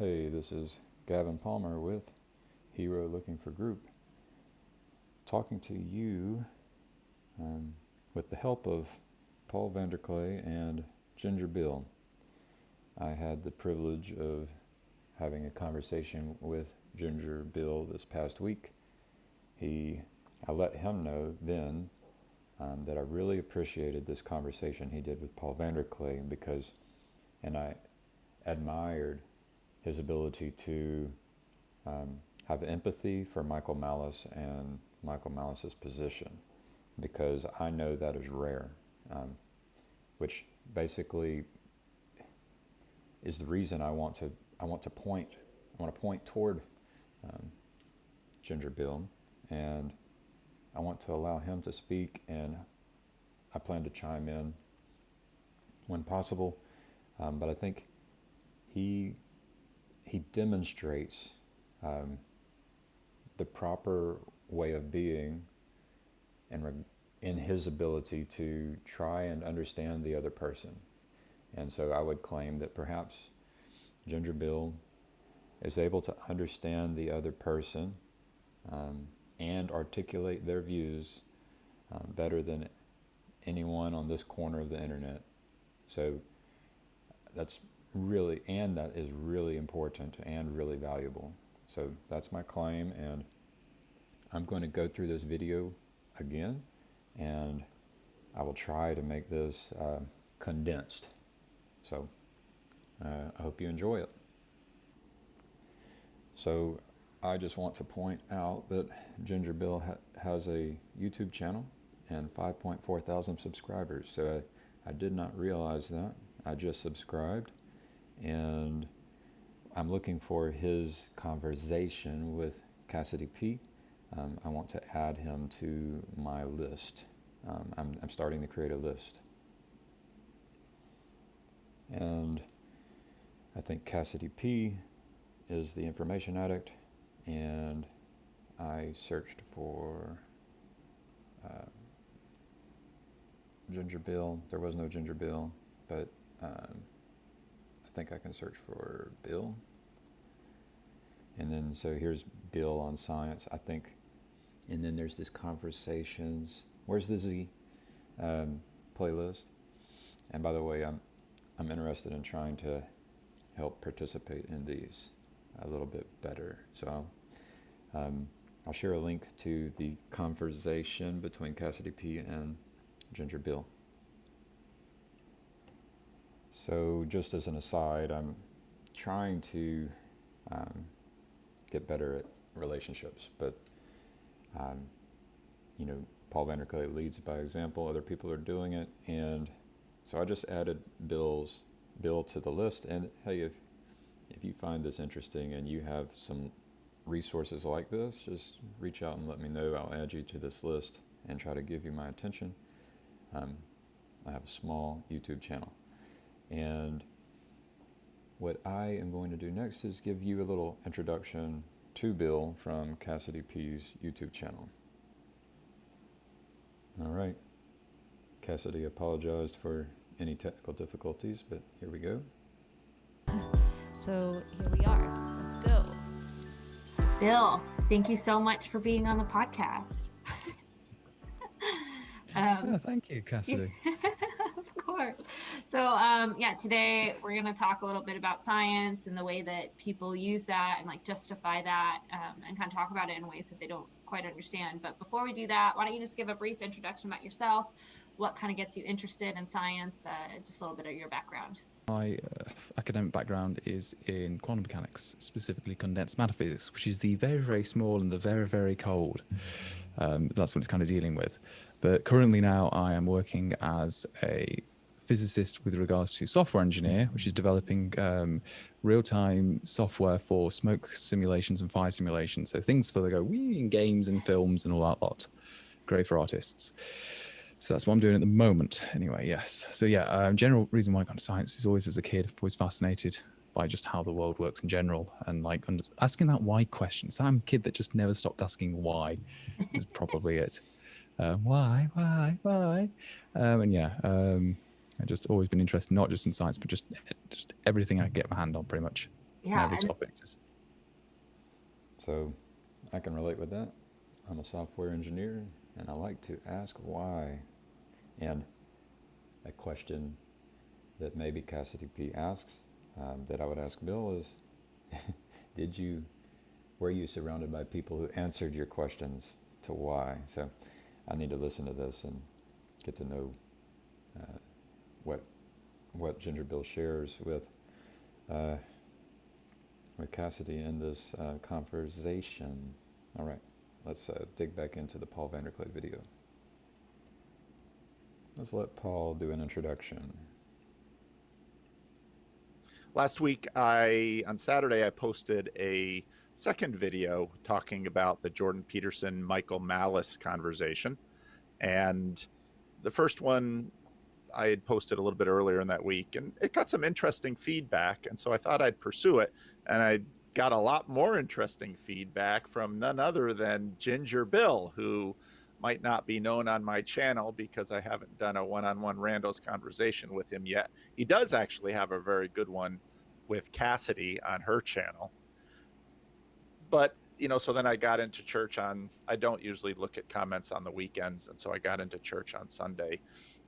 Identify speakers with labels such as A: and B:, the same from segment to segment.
A: Hey, this is Gavin Palmer with Hero Looking for Group, talking to you with the help of Paul Vanderklay and Ginger Bill. I had the privilege of having a conversation with Ginger Bill this past week. I let him know then that I really appreciated this conversation he did with Paul Vanderklay and I admired his ability to have empathy for Michael Malice and Michael Malice's position, because I know that is rare, which basically is the reason I want to point toward Ginger Bill, and I want to allow him to speak, and I plan to chime in when possible, but I think he demonstrates the proper way of being in his ability to try and understand the other person. And so I would claim that perhaps Ginger Bill is able to understand the other person and articulate their views better than anyone on this corner of the internet. So that is really important and really valuable. So that's my claim, and I'm going to go through this video again, and I will try to make this condensed. So I hope you enjoy it. So I just want to point out that Ginger Bill has a YouTube channel and 5.4 thousand subscribers. So I did not realize that. I just subscribed, and I'm looking for his conversation with Cassidy P. I want to add him to my list. I'm starting to create a list. And I think Cassidy P is the information addict, and I searched for Ginger Bill. There was no Ginger Bill, but I think I can search for Bill. And then, so here's Bill on science, I think. And then there's this conversations. Where's the Z playlist? And by the way, I'm interested in trying to help participate in these a little bit better. So I'll share a link to the conversation between Cassidy P and Ginger Bill. So just as an aside, I'm trying to get better at relationships, but Paul Vanderklay leads by example. Other people are doing it, and so I just added Bill to the list. And hey, if you find this interesting and you have some resources like this, just reach out and let me know. I'll add you to this list and try to give you my attention. I have a small YouTube channel. And what I am going to do next is give you a little introduction to Bill from Cassidy P's YouTube channel. All right. Cassidy apologized for any technical difficulties, but here we go.
B: So here we are. Let's go.
C: Bill, thank you so much for being on the podcast.
D: Thank you, Cassidy.
C: Of course. So today we're going to talk a little bit about science and the way that people use that and justify that and kind of talk about it in ways that they don't quite understand. But before we do that, why don't you just give a brief introduction about yourself, what kind of gets you interested in science, just a little bit of your background.
D: My academic background is in quantum mechanics, specifically condensed matter physics, which is the very, very small and the very, very cold. That's what it's kind of dealing with. But currently now I am working as a physicist with regards to software engineer, which is developing real-time software for smoke simulations and fire simulations. So things for in games and films and all that lot. Great for artists. So that's what I'm doing at the moment. Anyway, yes. So general reason why I got into science is always as a kid, always fascinated by just how the world works in general, and asking that why question. So I'm a kid that just never stopped asking why is probably it. Why? I've just always been interested, not just in science, but just everything I get my hand on, pretty much.
C: Yeah,
D: every
C: and
D: topic.
A: So I can relate with that. I'm a software engineer, and I like to ask why. And a question that maybe Cassidy P asks, that I would ask Bill is, were you surrounded by people who answered your questions to why? So I need to listen to this and get to know uh, what Ginger Bill shares uh, with Cassidy in this conversation. All right, let's dig back into the Paul Vanderklay video. Let's let Paul do an introduction.
E: Last week, on Saturday, I posted a second video talking about the Jordan Peterson, Michael Malice conversation. And the first one I had posted a little bit earlier in that week, and it got some interesting feedback. And so I thought I'd pursue it. And I got a lot more interesting feedback from none other than Ginger Bill, who might not be known on my channel because I haven't done a one-on-one randos conversation with him yet. He does actually have a very good one with Cassidy on her channel. But, so then I got into church I don't usually look at comments on the weekends. And so I got into church on Sunday,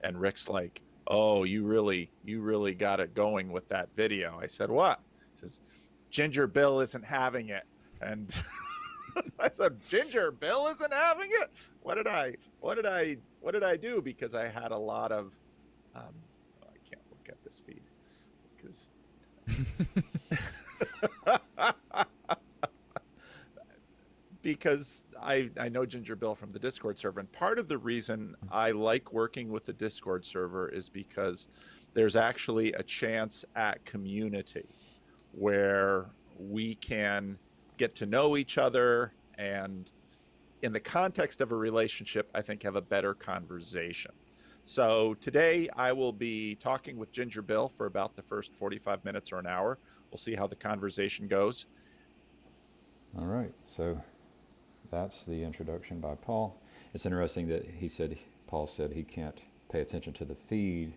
E: and Rick's like, "Oh, you really got it going with that video." I said, "What?" He says, "Ginger Bill isn't having it." And I said, "Ginger Bill isn't having it? What did I do?" Because I had a lot of, I can't look at this feed because because I know Ginger Bill from the Discord server. And part of the reason I like working with the Discord server is because there's actually a chance at community where we can get to know each other, and in the context of a relationship, I think have a better conversation. So today I will be talking with Ginger Bill for about the first 45 minutes or an hour. We'll see how the conversation goes.
A: All right, so that's the introduction by Paul. It's interesting that Paul said he can't pay attention to the feed,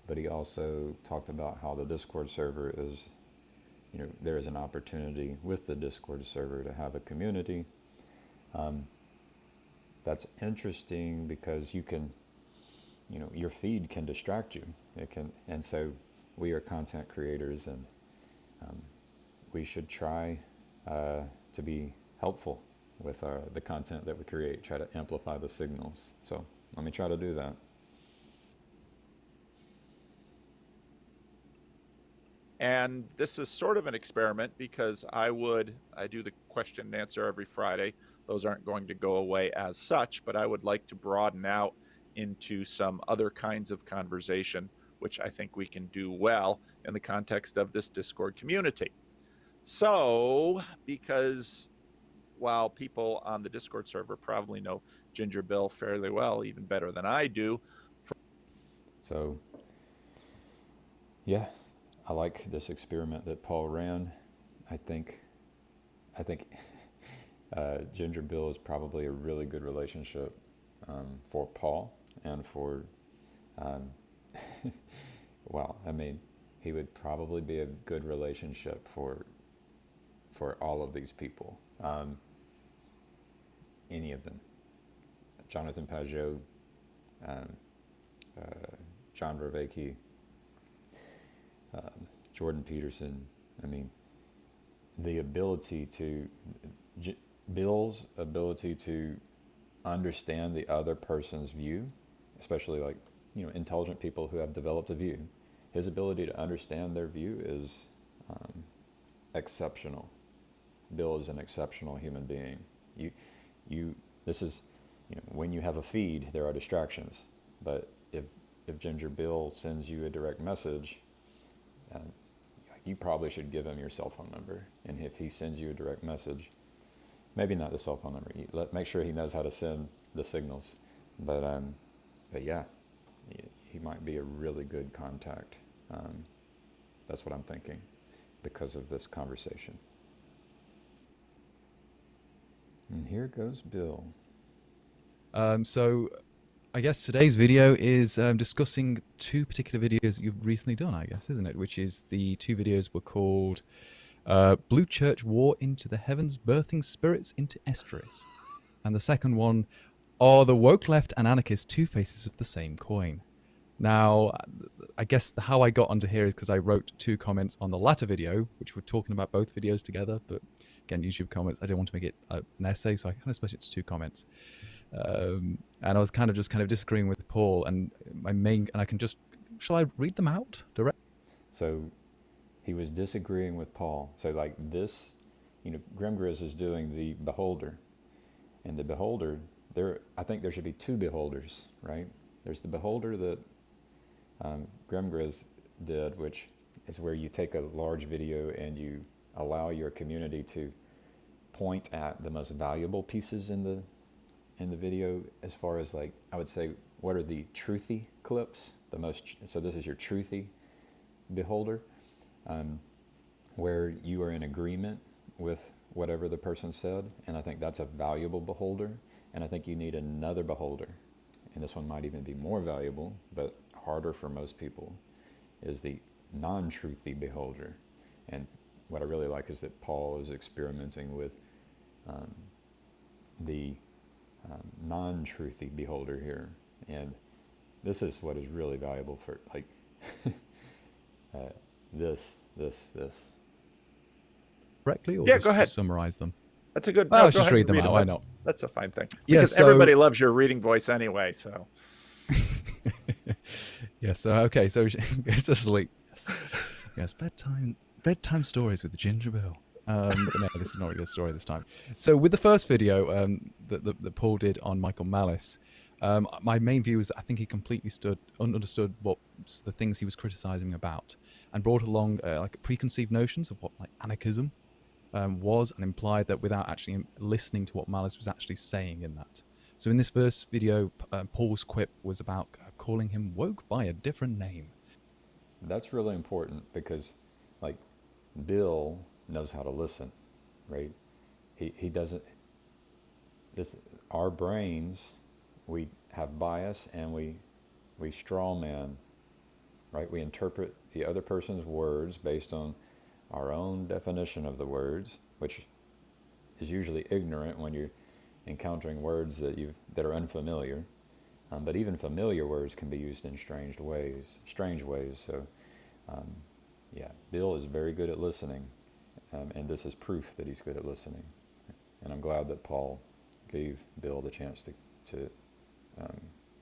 A: but he also talked about how the Discord server is, there is an opportunity with the Discord server to have a community. That's interesting because you can, your feed can distract you. And so we are content creators, and we should try to be helpful with the content that we create, try to amplify the signals. So let me try to do that.
E: And this is sort of an experiment because I do the question and answer every Friday. Those aren't going to go away as such, but I would like to broaden out into some other kinds of conversation, which I think we can do well in the context of this Discord community. So, because while people on the Discord server probably know Ginger Bill fairly well, even better than I do.
A: So, yeah, I like this experiment that Paul ran. I think Ginger Bill is probably a really good relationship for Paul, and for, he would probably be a good relationship for all of these people. Any of them. Jonathan Pajot, John Vervaeke, Jordan Peterson. Bill's ability to understand the other person's view, especially intelligent people who have developed a view. His ability to understand their view is exceptional. Bill is an exceptional human being. When you have a feed, there are distractions. But if Ginger Bill sends you a direct message, you probably should give him your cell phone number. And if he sends you a direct message, maybe not the cell phone number, make sure he knows how to send the signals. But yeah, he might be a really good contact. That's what I'm thinking because of this conversation. And here goes Bill.
D: So I guess today's video is discussing two particular videos you've recently done, I guess, isn't it? Which is the two videos were called Blue Church wore into the heavens, birthing spirits into estuaries. And the second one, are the woke left and anarchist two faces of the same coin? Now, I guess how I got onto here is because I wrote 2 comments on the latter video, which were talking about both videos together. But again, YouTube comments, I didn't want to make it an essay, so I kind of split it to 2 comments. And I was kind of disagreeing with Paul, and shall I read them out direct?
A: So he was disagreeing with Paul. So like this, Grimgriz is doing the beholder. And the beholder, I think there should be 2 beholders, right? There's the beholder that Grimgriz did, which is where you take a large video and you allow your community to point at the most valuable pieces in the video, as far as like, I would say, what are the truthy clips? So this is your truthy beholder, where you are in agreement with whatever the person said, and I think that's a valuable beholder. And I think you need another beholder, and this one might even be more valuable, but harder for most people, is the non-truthy beholder. And what I really like is that Paul is experimenting with the non-truthy beholder here, and this is what is really valuable for like this.
D: Directly, or
E: Yeah,
D: just
E: go ahead.
D: summarize them?
E: That's a good.
D: Well,
E: No,
D: let's
E: go
D: just
E: ahead
D: read
E: and
D: them out. Why not?
E: That's a fine thing.
D: Yeah,
E: Because
D: so-
E: everybody loves your reading voice anyway. So
D: Yes. Okay. So it's just sleep. Yes. Bedtime stories with Ginger Bill. But no, this is not really a story this time. So with the first video that Paul did on Michael Malice, my main view is that I think he completely understood what the things he was criticizing about, and brought along like preconceived notions of what like anarchism was, and implied that without actually listening to what Malice was actually saying in that. So in this first video, Paul's quip was about calling him woke by a different name.
A: That's really important because, like, Bill knows how to listen, right? He doesn't. Our brains, we have bias and we straw man, right? We interpret the other person's words based on our own definition of the words, which is usually ignorant when you're encountering words that are unfamiliar. But even familiar words can be used in strange ways. So, yeah, Bill is very good at listening, and this is proof that he's good at listening. And I'm glad that Paul gave Bill the chance to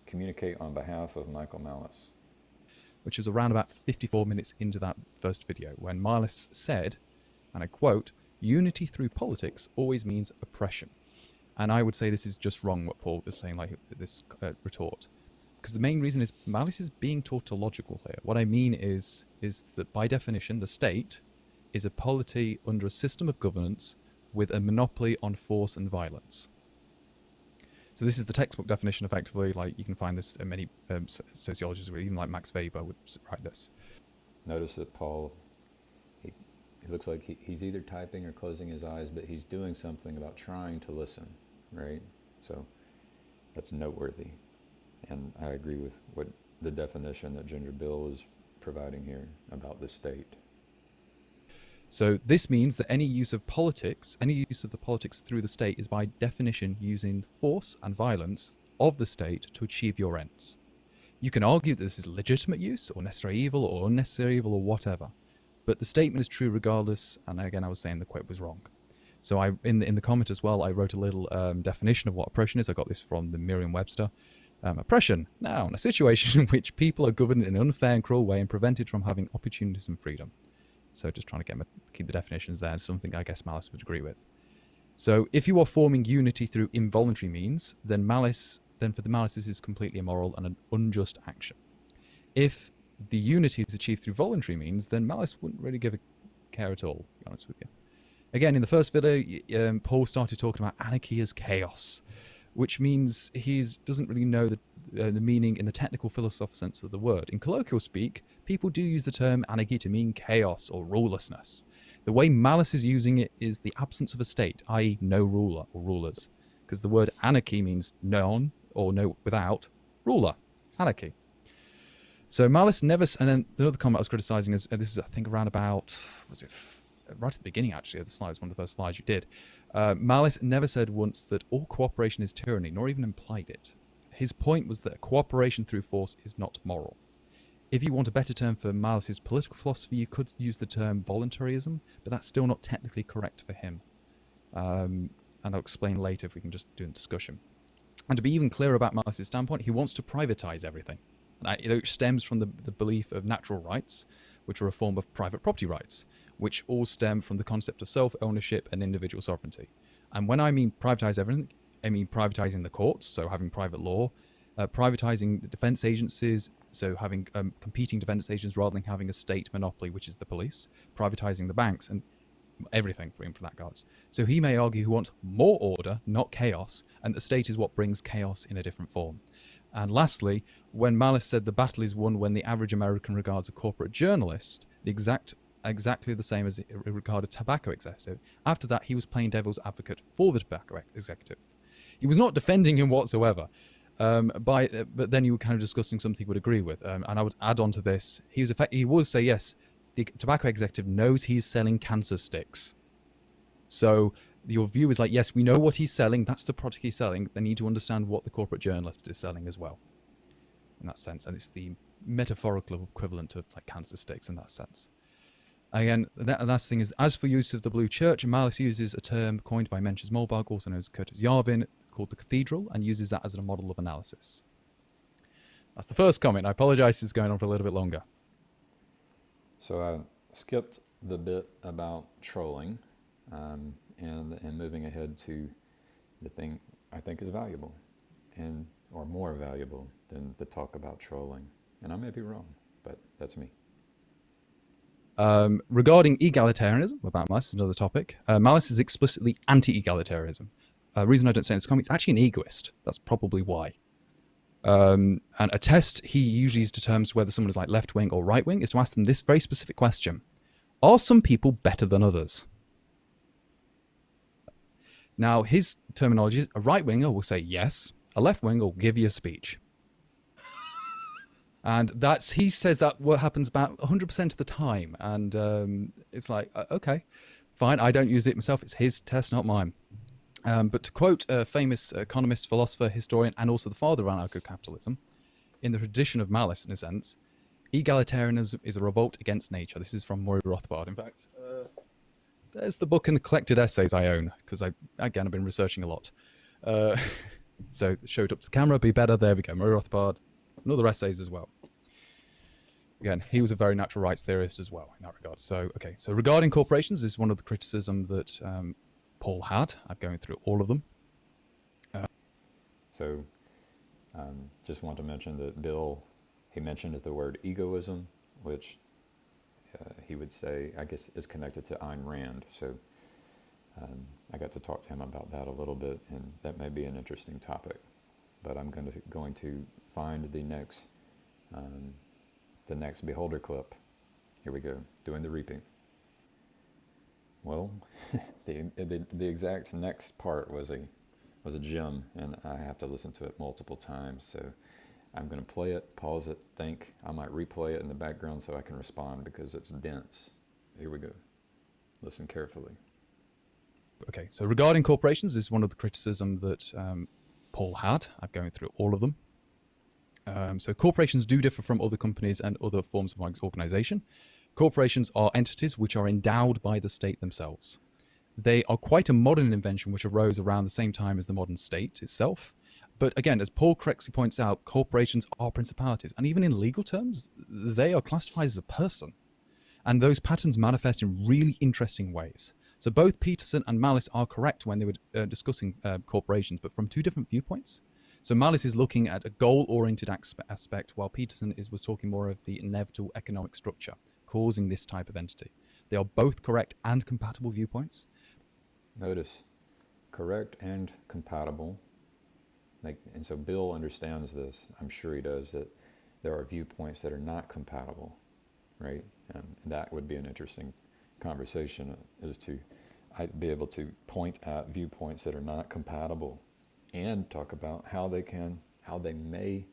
A: communicate on behalf of Michael Malice.
D: Which was around about 54 minutes into that first video, when Malice said, and I quote, "Unity through politics always means oppression." And I would say this is just wrong, what Paul is saying, like this retort. Because the main reason is Malice is being tautological here. What I mean is that by definition, the state is a polity under a system of governance with a monopoly on force and violence. So this is the textbook definition, effectively. Like, you can find this in many sociologists, even like Max Weber would write this.
A: Notice that Paul, he looks like he's either typing or closing his eyes, but he's doing something about trying to listen, right? So that's noteworthy. And I agree with what the definition that Ginger Bill is providing here about the state.
D: So this means that any use of the politics through the state is by definition using force and violence of the state to achieve your ends. You can argue that this is legitimate use, or necessary evil, or unnecessary evil, or whatever, but the statement is true regardless. And again, I was saying the quote was wrong. So in the comment as well, I wrote a little definition of what oppression is. I got this from the Merriam-Webster. Oppression, noun, a situation in which people are governed in an unfair and cruel way and prevented from having opportunities and freedom. So just trying to keep the definitions there, something I guess Malice would agree with. So if you are forming unity through involuntary means, then for the Malice this is completely immoral and an unjust action. If the unity is achieved through voluntary means, then Malice wouldn't really give a care at all, to be honest with you. Again, in the first video, Paul started talking about anarchy as chaos, which means he doesn't really know the meaning in the technical philosophical sense of the word. In colloquial speak, people do use the term anarchy to mean chaos or rulerlessness. The way Malice is using it is the absence of a state, i.e. no ruler or rulers, because the word anarchy means none or no without ruler, anarchy. So Malice never, and then another comment I was criticizing is, this is I think around about, right at the beginning, actually, the slide was one of the first slides you did. Malice never said once that all cooperation is tyranny, nor even implied it. His point was that cooperation through force is not moral. If you want a better term for Malice's political philosophy, you could use the term voluntarism, but that's still not technically correct for him. And I'll explain later if we can just do a discussion. And to be even clearer about Malice's standpoint, he wants to privatize everything. It stems from the belief of natural rights, which are a form of private property rights, which all stem from the concept of self-ownership and individual sovereignty. And when I mean privatize everything, I mean privatizing the courts, so having private law, privatizing defense agencies, so having competing defense agents rather than having a state monopoly, which is the police, privatizing the banks, and everything from that regards. So he may argue he wants more order, not chaos, and the state is what brings chaos in a different form. And lastly, when Malice said the battle is won when the average American regards a corporate journalist, exactly the same as it regarded tobacco executive. After that, he was playing devil's advocate for the tobacco executive. He was not defending him whatsoever. But then you were kind of discussing something he would agree with. And I would add on to this, he would say, yes, the tobacco executive knows he's selling cancer sticks. So your view is like, yes, we know what he's selling. That's the product he's selling. They need to understand what the corporate journalist is selling as well, in that sense. And it's the metaphorical equivalent of like cancer sticks in that sense. Again, the last thing is, as for use of the blue church, Malice uses a term coined by Mencius Mollberg, also known as Curtis Yarvin, called the cathedral, and uses that as a model of analysis. That's the first comment. I apologize, it's going on for a little bit longer.
A: So I skipped the bit about trolling and moving ahead to the thing I think is valuable or more valuable than the talk about trolling. And I may be wrong, but that's me.
D: Regarding egalitarianism, about Malice is another topic. Malice is explicitly anti-egalitarianism. The reason I don't say in this comment, it's actually an egoist. That's probably why. And a test he usually determines whether someone is like left-wing or right-wing is to ask them this very specific question. Are some people better than others? Now, his terminology is a right-winger will say yes, a left-winger will give you a speech. And he says that what happens about 100% of the time. And it's like, okay, fine, I don't use it myself. It's his test, not mine. But to quote a famous economist, philosopher, historian, and also the father of anarcho-capitalism, in the tradition of Malice, in a sense, egalitarianism is a revolt against nature. This is from Murray Rothbard. In fact, there's the book and the collected essays I own, because I've been researching a lot. So show it up to the camera, be better. There we go, Murray Rothbard, and other essays as well. Again, he was a very natural rights theorist as well in that regard. So, okay, so regarding corporations, this is one of the criticism that Paul had. I'm going through all of them.
A: So just want to mention that Bill, he mentioned the word egoism, which he would say, I guess, is connected to Ayn Rand. So I got to talk to him about that a little bit, and that may be an interesting topic. But I'm going to find the next Beholder clip. Here we go, doing the reaping. Well, the exact next part was a gem, and I have to listen to it multiple times. So I'm going to play it, pause it, think. I might replay it in the background so I can respond because it's dense. Here we go. Listen carefully.
D: Okay, so regarding corporations, this is one of the criticism that Paul had. I'm going through all of them. So corporations do differ from other companies and other forms of organization. Corporations are entities which are endowed by the state themselves. They are quite a modern invention which arose around the same time as the modern state itself. But again, as Paul correctly points out, corporations are principalities. And even in legal terms, they are classified as a person. And those patterns manifest in really interesting ways. So both Peterson and Malice are correct when they were discussing corporations, but from two different viewpoints. So Malice is looking at a goal-oriented aspect, while Peterson was talking more of the inevitable economic structure causing this type of entity. They are both correct and compatible viewpoints.
A: Notice, correct and compatible. And so Bill understands this. I'm sure he does, that there are viewpoints that are not compatible, right? And that would be an interesting conversation, is to be able to point at viewpoints that are not compatible and talk about how they may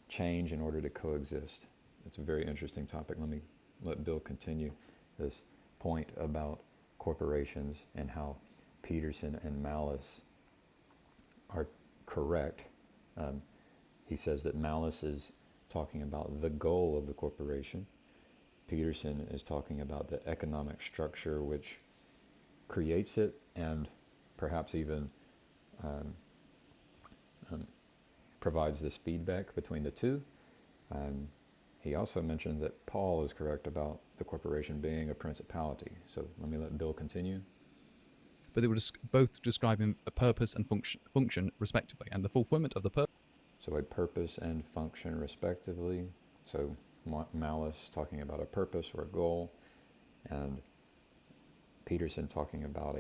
A: change in order to coexist. It's a very interesting topic. Let Bill continue this. point about corporations and how Peterson and Malice are correct. He says that Malice is talking about the goal of the corporation. Peterson is talking about the economic structure which creates it and perhaps even provides this feedback between the two. He also mentioned that Paul is correct about the corporation being a principality. So let me let Bill continue.
D: But they were both describing a purpose and function respectively, and the fulfillment of the purpose.
A: So a purpose and function respectively. So Malice talking about a purpose or a goal, and Peterson talking about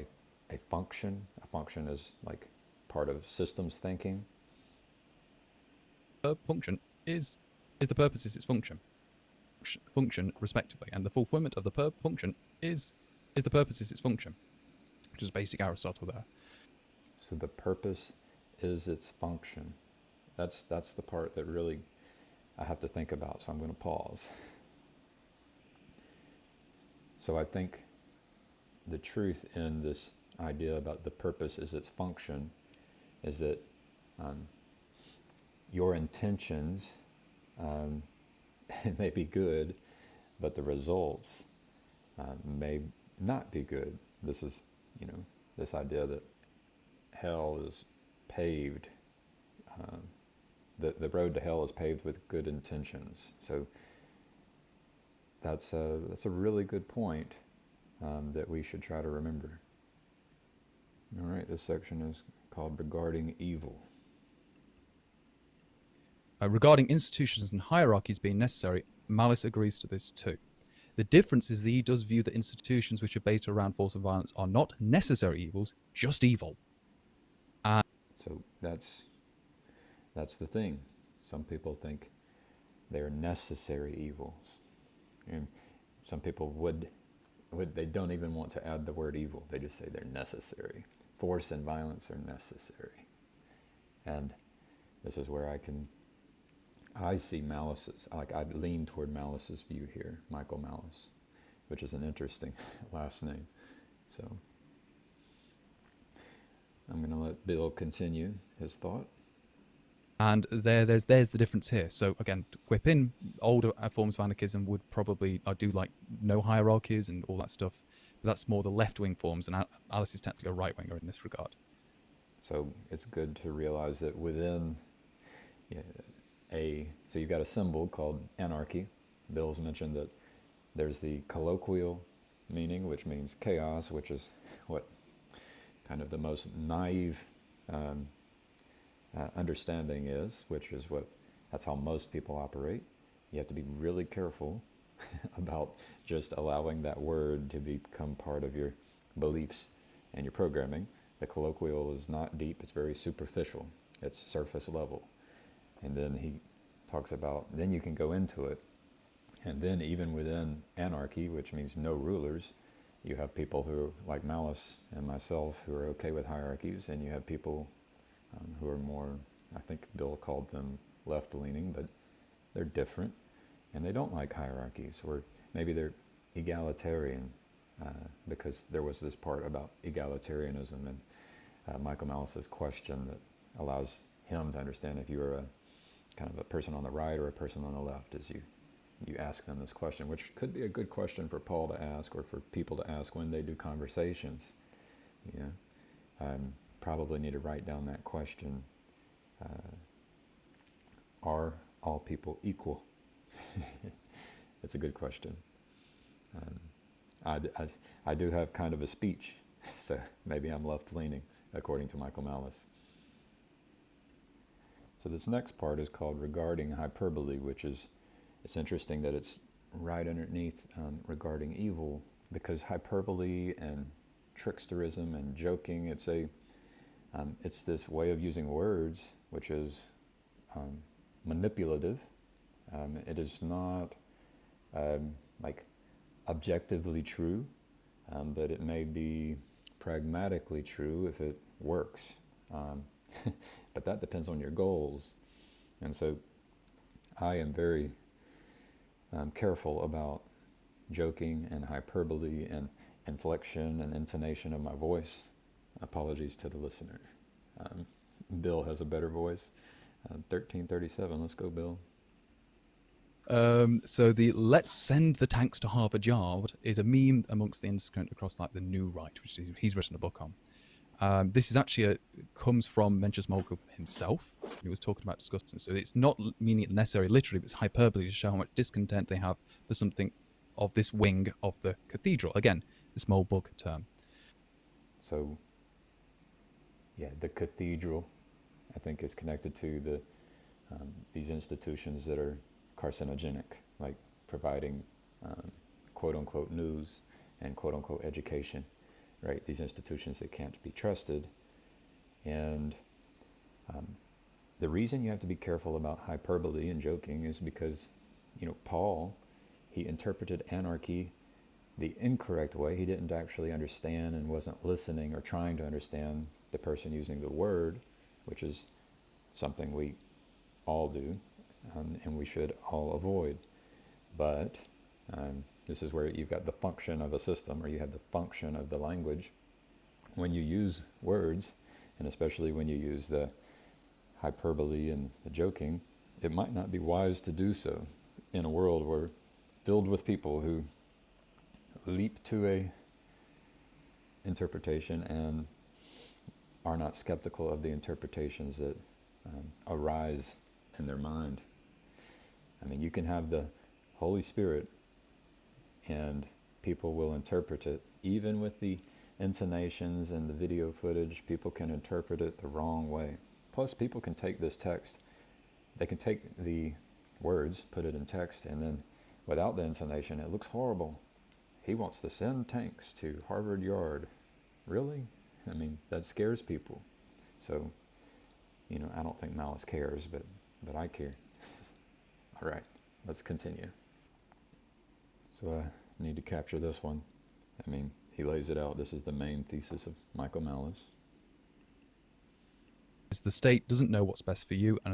A: a function. A function is like part of systems thinking.
D: Function is the purpose is its function respectively, and the fulfillment of the function is the purpose is its function, which is basic Aristotle there.
A: So the purpose is its function. That's the part that really I have to think about, so I'm going to pause. So I think the truth in this idea about the purpose is its function is that your intentions may be good, but the results may not be good. This is, this idea that hell is paved, the road to hell is paved with good intentions. So that's a really good point that we should try to remember. All right, this section is called Regarding Evil.
D: Regarding institutions and hierarchies being necessary, Malice agrees to this too. The difference is that he does view that institutions which are based around force and violence are not necessary evils, just evil.
A: So that's the thing. Some people think they're necessary evils. And some people would they don't even want to add the word evil. They just say they're necessary. Force and violence are necessary. And this is where I see Malice's, I lean toward Malice's view here, Michael Malice, which is an interesting last name. So I'm going to let Bill continue his thought.
D: And there's the difference here. So again, within older forms of anarchism would probably do like no hierarchies and all that stuff. But that's more the left-wing forms, and Alice is technically a right-winger in this regard.
A: So it's good to realize that within so you've got a symbol called anarchy. Bill's mentioned that there's the colloquial meaning, which means chaos, which is what kind of the most naive understanding is, which is that's how most people operate. You have to be really careful about just allowing that word to become part of your beliefs and your programming. The colloquial is not deep, it's very superficial, it's surface level. And then he talks about, then you can go into it, and then even within anarchy, which means no rulers, you have people who, like Malice and myself, who are okay with hierarchies, and you have people who are more, I think Bill called them left-leaning, but they're different, and they don't like hierarchies, or maybe they're egalitarian, because there was this part about egalitarianism, and Michael Malice's question that allows him to understand if you are a kind of a person on the right or a person on the left, as you ask them this question, which could be a good question for Paul to ask, or for people to ask when they do conversations. Probably need to write down that question. Are all people equal? It's a good question. I do have kind of a speech, so maybe I'm left-leaning, according to Michael Malice. So this next part is called Regarding Hyperbole, which is, it's interesting that it's right underneath regarding evil, because hyperbole and tricksterism and joking, it's this way of using words which is manipulative. It is not like objectively true, but it may be pragmatically true if it works. But that depends on your goals. And so I am very careful about joking and hyperbole and inflection and intonation of my voice, apologies to the listener. Bill has a better voice. 1337, let's go, Bill.
D: So the "let's send the tanks to Harvard Yard" is a meme amongst the indiscriminate across like the New Right, which he's written a book on. This is actually comes from Mencius Moldgub himself. He was talking about disgusting. So it's not meaning it necessarily literally, but it's hyperbole to show how much discontent they have for something of this wing of the cathedral. Again, the small book term.
A: So, yeah, the cathedral, I think, is connected to these institutions that are carcinogenic, like providing quote-unquote news and quote-unquote education, right? These institutions that can't be trusted. And the reason you have to be careful about hyperbole and joking is because, Paul, he interpreted anarchy the incorrect way. He didn't actually understand and wasn't listening or trying to understand the person using the word, which is something we all do, and we should all avoid. But this is where you've got the function of a system, or you have the function of the language. When you use words, and especially when you use the hyperbole and the joking, it might not be wise to do so in a world where filled with people who leap to a interpretation and are not skeptical of the interpretations that arise in their mind. I mean, you can have the Holy Spirit and people will interpret it, even with the intonations and the video footage, people can interpret it the wrong way. Plus, people can take this text, they can take the words, put it in text, and then without the intonation, it looks horrible. He wants to send tanks to Harvard Yard. Really? I mean, that scares people. So, I don't think Malice cares, but I care. All right, let's continue. So I need to capture this one. I mean, he lays it out. This is the main thesis of Michael Malice.
D: The state doesn't know what's best for you and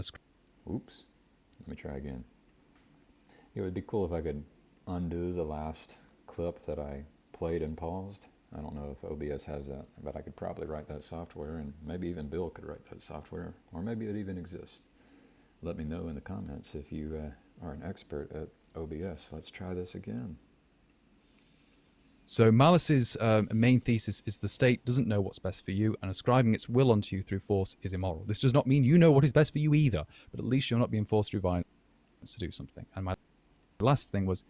A: Oops. Let me try again. It would be cool if I could undo the last clip that I played and paused. I don't know if OBS has that, but I could probably write that software, and maybe even Bill could write that software, or maybe it even exists. Let me know in the comments if you are an expert at OBS. Let's try this again.
D: So Malice's main thesis is the state doesn't know what's best for you, and ascribing its will onto you through force is immoral. This does not mean you know what is best for you either, but at least you're not being forced through violence to do something. And my last thing was...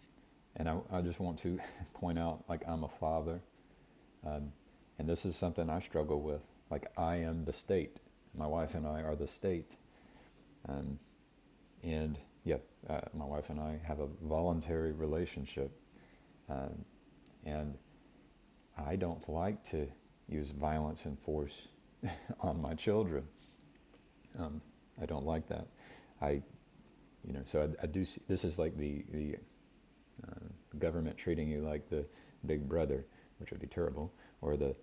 A: And I just want to point out, like, I'm a father, and this is something I struggle with. Like, I am the state. My wife and I are the state. And yeah, my wife and I have a voluntary relationship. And I don't like to use violence and force on my children. I don't like that. So I do see, this is like the government treating you like the big brother, which would be terrible, or the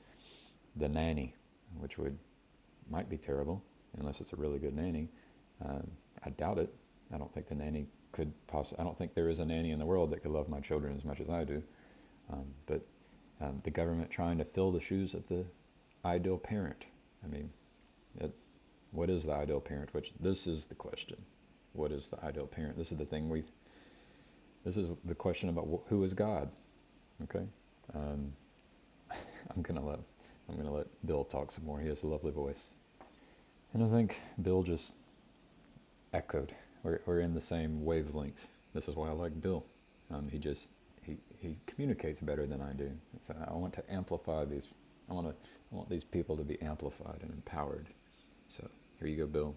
A: nanny, which might be terrible, unless it's a really good nanny. I doubt it. I don't think the nanny could I don't think there is a nanny in the world that could love my children as much as I do. But the government trying to fill the shoes of the ideal parent. I mean, what is the ideal parent? This is the question. What is the ideal parent? This is the thing this is the question about who is God. Okay? I'm gonna let Bill talk some more. He has a lovely voice. And I think Bill just echoed. We're in the same wavelength. This is why I like Bill. He communicates better than I do. So I want to amplify these. I want these people to be amplified and empowered. So here you go, Bill.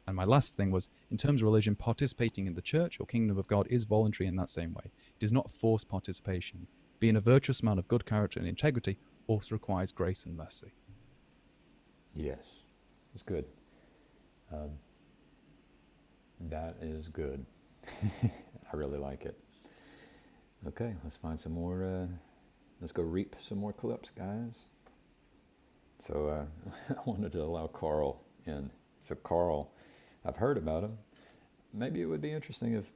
D: And my last thing was, in terms of religion, participating in the church or kingdom of God is voluntary in that same way. It is not forced participation. Being a virtuous man of good character and integrity also requires grace and mercy.
A: Yes, it's good. That is good. I really like it. Okay, let's find some more. Let's go reap some more clips, guys. So I wanted to allow Karl in. So Karl, I've heard about him. Maybe it would be interesting if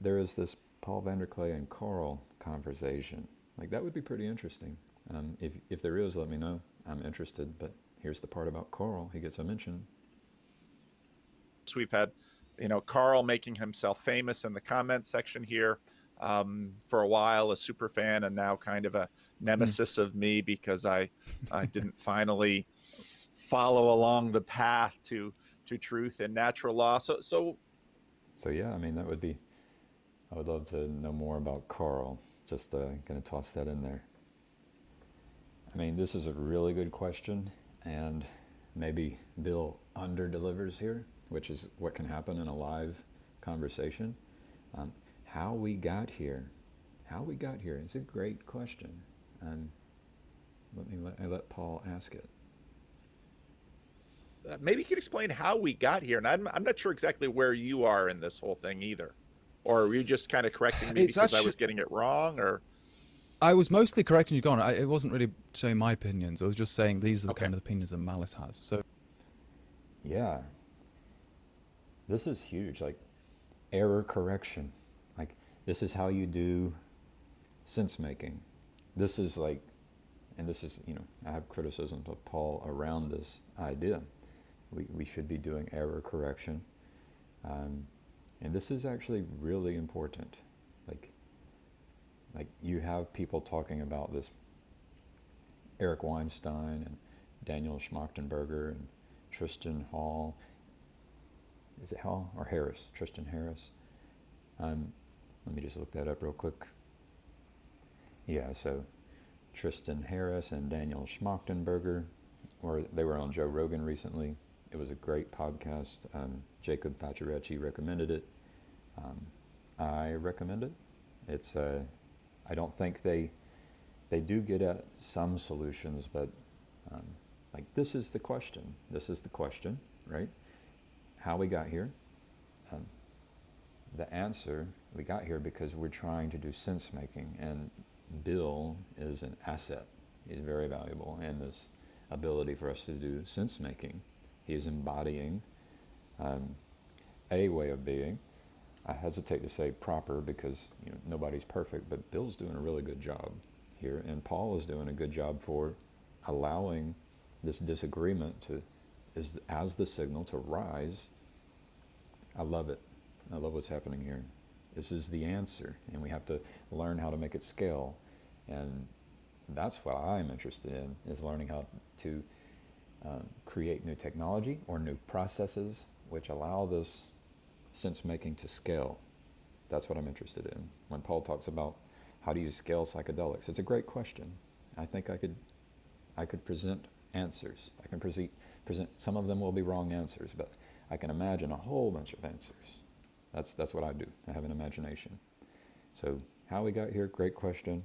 A: there is this Paul Vanderklay and Karl conversation. Like, that would be pretty interesting. If there is, let me know. I'm interested, but here's the part about Karl. He gets a mention.
E: So we've had, Karl making himself famous in the comment section here for a while, a super fan, and now kind of a nemesis of me because I didn't finally follow along the path to truth and natural law. So
A: yeah, I mean, I would love to know more about Karl. Just going to toss that in there. I mean, this is a really good question, and maybe Bill under-delivers here, which is what can happen in a live conversation. How we got here is a great question. Let Paul ask it.
E: maybe you could explain how we got here. And I'm not sure exactly where you are in this whole thing either. Or were you just kind of correcting me because I was getting it wrong? Or
D: I was mostly correcting you, Gone. It wasn't really saying my opinions. I was just saying these are the kind of opinions that Malice has. So,
A: yeah, this is huge. Like, error correction. Like, this is how you do sense making. This is like, and this is, I have criticisms of Paul around this idea. We should be doing error correction. And this is actually really important. Like you have people talking about this, Eric Weinstein and Daniel Schmachtenberger and Tristan Hall. Is it Hall or Harris? Tristan Harris. Let me just look that up real quick. Yeah, so Tristan Harris and Daniel Schmachtenberger, they were on Joe Rogan recently. It was a great podcast. Jacob Facciarecci recommended it. I recommend it. It's I don't think they do get at some solutions, but like, this is the question. This is the question, right? How we got here. The answer, we got here because we're trying to do sense making, and Bill is an asset. He's very valuable in this ability for us to do sense making. He is embodying a way of being. I hesitate to say proper because nobody's perfect, but Bill's doing a really good job here, and Paul is doing a good job for allowing this disagreement as the signal to rise. I love it. I love what's happening here. This is the answer, and we have to learn how to make it scale, and that's what I'm interested in, is learning how to create new technology or new processes which allow this sense-making to scale. That's what I'm interested in. When Paul talks about how do you scale psychedelics, it's a great question. I think I could present answers. I can present, some of them will be wrong answers, but I can imagine a whole bunch of answers. That's what I do. I have an imagination. So how we got here, great question.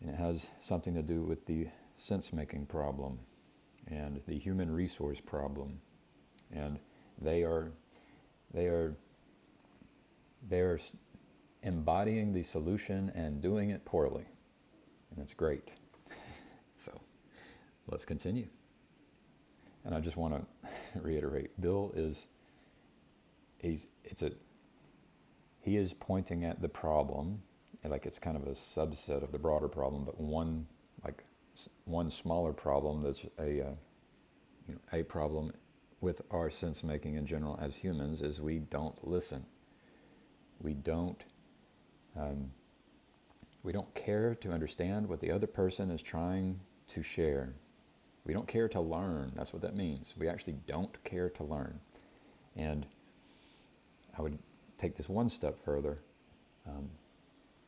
A: And it has something to do with the sense-making problem and the human resource problem. And they are embodying the solution and doing it poorly. And it's great. So let's continue. And I just want to reiterate, Bill he is pointing at the problem, like it's kind of a subset of the broader problem, but one smaller problem that's a problem with our sense making in general as humans is we don't listen. We don't care to understand what the other person is trying to share. We don't care to learn. That's what that means. We actually don't care to learn. And I would take this one step further.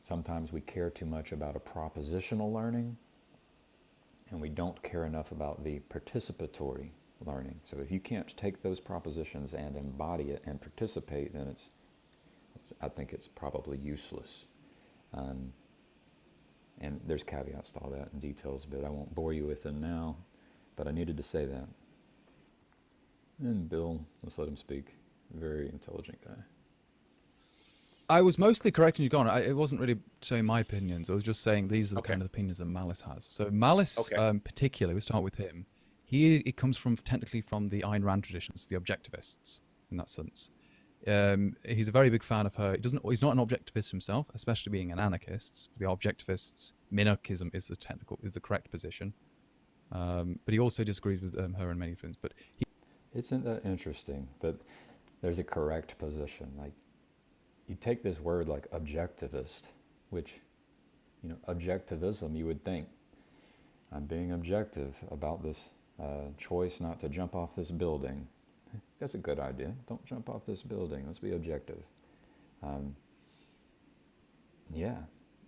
A: Sometimes we care too much about a propositional learning, and we don't care enough about the participatory learning. So if you can't take those propositions and embody it and participate, then I think it's probably useless. And there's caveats to all that and details, but I won't bore you with them now. But I needed to say that. And Bill, let's let him speak. Very intelligent guy.
D: I was mostly correcting you, Gone. It wasn't really saying my opinions. I was just saying these are the kind of opinions that Malice has. So Malice, particularly, we start with him. It comes technically from the Ayn Rand traditions, the objectivists, in that sense. He's a very big fan of her. He's not an objectivist himself, especially being an anarchist. For the objectivists, minarchism is the correct position. But he also disagrees with her in many things. But
A: Isn't that interesting that there's a correct position? Like, you take this word like objectivist, which, objectivism, you would think, I'm being objective about this choice not to jump off this building. That's a good idea. Don't jump off this building. Let's be objective. Yeah.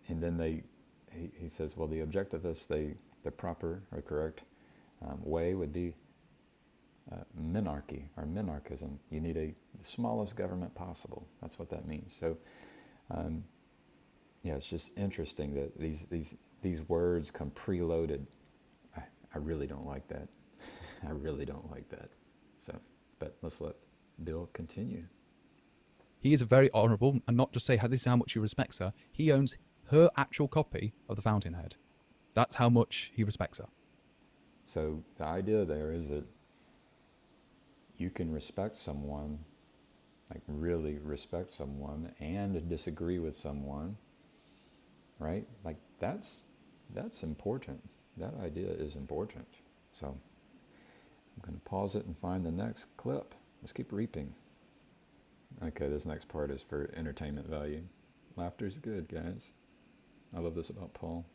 A: And then he says, well, the objectivists, the proper or correct way would be minarchy or minarchism. You need the smallest government possible. That's what that means. So, it's just interesting that these words come preloaded. I really don't like that. I really don't like that. So, but let's let Bill continue.
D: he is a very honourable, and not just say this is how much he respects her. He owns her actual copy of the Fountainhead. That's how much he respects her.
A: So the idea there is that you can respect someone, like really respect someone, and disagree with someone, right? Like that's important. That idea is important. So I'm going to pause it and find the next clip. Let's keep reaping. Okay, this next part is for entertainment value. Laughter's good, guys. I love this about Paul.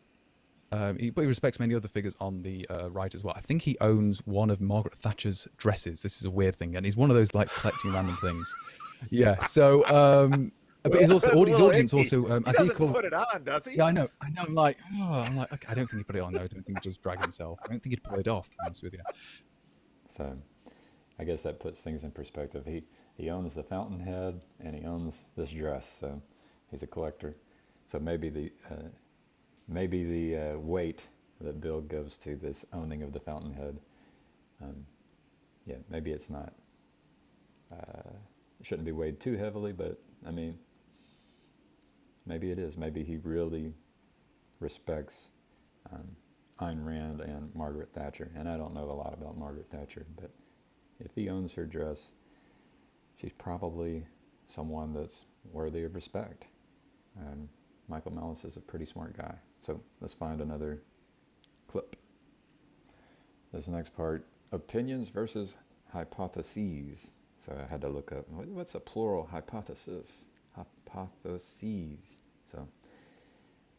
D: But he respects many other figures on the right as well. I think he owns one of Margaret Thatcher's dresses. This is a weird thing, and he's one of those likes collecting random things. Yeah. So, but he's also his audience also.
E: He doesn't put it on, does he?
D: Yeah, I know. I'm like, okay, I don't think he put it on. No, I don't think he just drag himself. I don't think he'd pull it off. To be honest with you.
A: So, I guess that puts things in perspective. He owns the Fountainhead and he owns this dress. So, he's a collector. So maybe the weight that Bill gives to this owning of the Fountainhead, maybe it's not. It shouldn't be weighed too heavily, but I mean, maybe it is. Maybe he really respects Ayn Rand and Margaret Thatcher. And I don't know a lot about Margaret Thatcher, but if he owns her dress, she's probably someone that's worthy of respect. Michael Malice is a pretty smart guy. So let's find another clip. This next part, opinions versus hypotheses. So I had to look up, what's a plural hypothesis? Hypotheses. So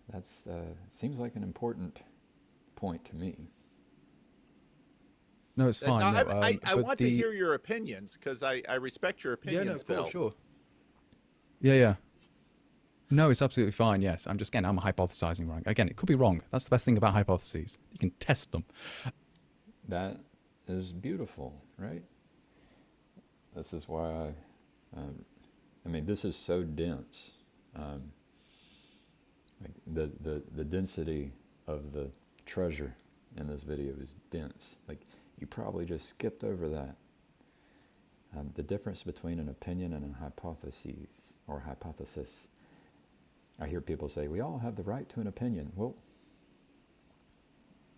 A: that's seems like an important point to me.
D: No, it's fine.
E: I want to hear your opinions because I respect your opinions, Bill.
D: Sure. Yeah. No, it's absolutely fine. Yes, I'm hypothesizing wrong. Again, it could be wrong. That's the best thing about hypotheses. You can test them.
A: That is beautiful, right? This is why this is so dense. Like the density of the treasure in this video is dense. Like you probably just skipped over that. The difference between an opinion and a hypothesis or hypothesis. I hear people say, we all have the right to an opinion. Well,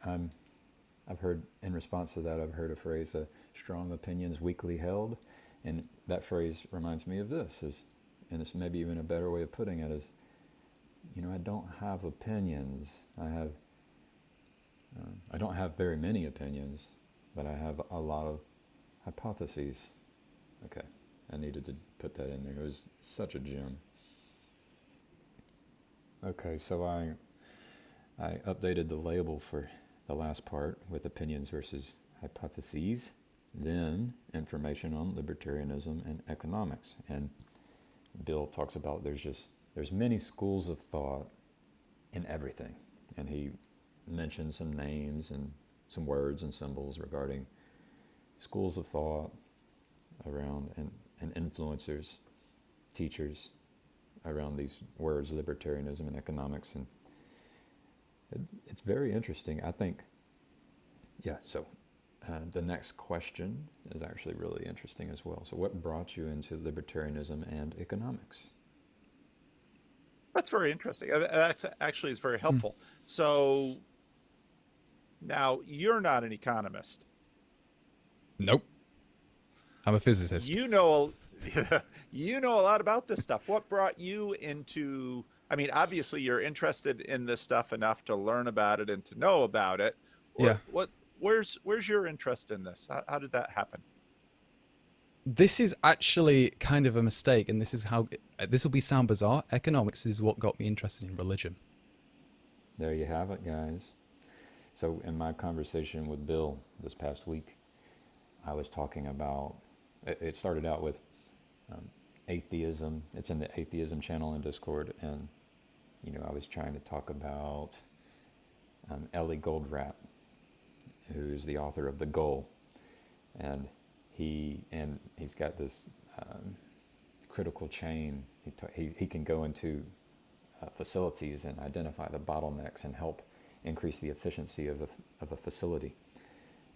A: I've heard, in response to that, I've heard a phrase, strong opinions weakly held. And that phrase reminds me of this, and it's maybe even a better way of putting it is, I don't have opinions. I don't have very many opinions, but I have a lot of hypotheses. Okay, I needed to put that in there. It was such a gem. Okay, so I updated the label for the last part with opinions versus hypotheses, then information on libertarianism and economics. And Bill talks about there's many schools of thought in everything. And he mentioned some names and some words and symbols regarding schools of thought around and influencers, teachers, around these words, libertarianism and economics, and it's very interesting. I think, so the next question is actually really interesting as well. So what brought you into libertarianism and economics?
E: That's very interesting. That's actually is very helpful. So now you're not an economist.
D: Nope. I'm a physicist.
E: You know You know a lot about this stuff. What brought you into, I mean, obviously you're interested in this stuff enough to learn about it and to know about it.
D: Yeah.
E: Where's your interest in this? How did that happen?
D: This is actually kind of a mistake, and this is how this will be sound bizarre. Economics is what got me interested in religion.
A: There you have it, guys. So in my conversation with Bill this past week, I was talking about, it started out with atheism. It's in the atheism channel in Discord. And, I was trying to talk about Ellie Goldratt, who's the author of The Goal. And he's got this critical chain. He can go into facilities and identify the bottlenecks and help increase the efficiency of a facility.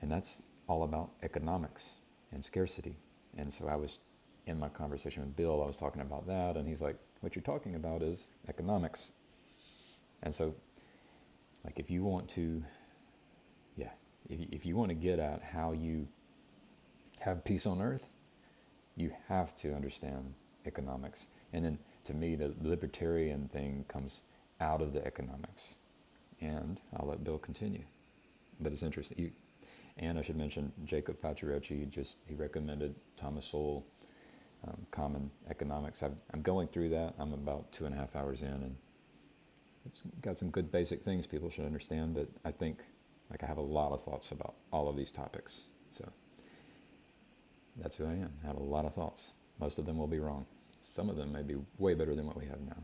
A: And that's all about economics and scarcity. And so I was, in my conversation with Bill, I was talking about that, and he's like, what you're talking about is economics. And so, like, if you want to get at how you have peace on earth, you have to understand economics. And then, to me, the libertarian thing comes out of the economics. And I'll let Bill continue. But it's interesting. And I should mention Jacob Facciarecci, he recommended Thomas Sowell, Common Economics. I'm going through that. I'm about 2.5 hours in, and it's got some good basic things people should understand, but I think I have a lot of thoughts about all of these topics. So that's who I am. I have a lot of thoughts. Most of them will be wrong. Some of them may be way better than what we have now.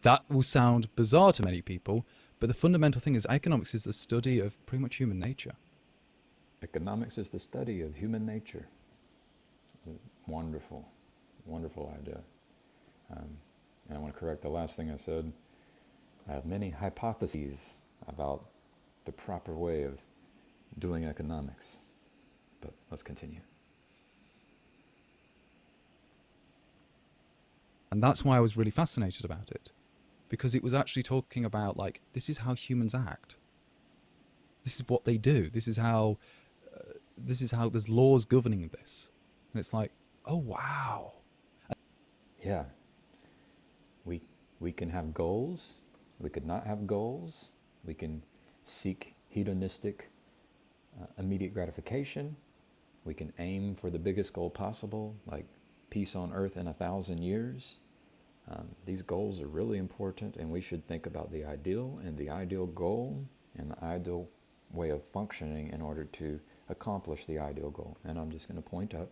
D: That will sound bizarre to many people, but the fundamental thing is economics is the study of pretty much human nature.
A: Economics is the study of human nature. Wonderful, wonderful idea. And I want to correct the last thing I said. I have many hypotheses about the proper way of doing economics. But let's continue.
D: And that's why I was really fascinated about it. Because it was actually talking about, like, this is how humans act. This is what they do. This is how there's laws governing this. And it's like, oh, wow.
A: Yeah. We can have goals. We could not have goals. We can seek hedonistic, immediate gratification. We can aim for the biggest goal possible, like peace on earth in 1,000 years. These goals are really important, and we should think about the ideal and the ideal goal and the ideal way of functioning in order to accomplish the ideal goal. And I'm just going to point up.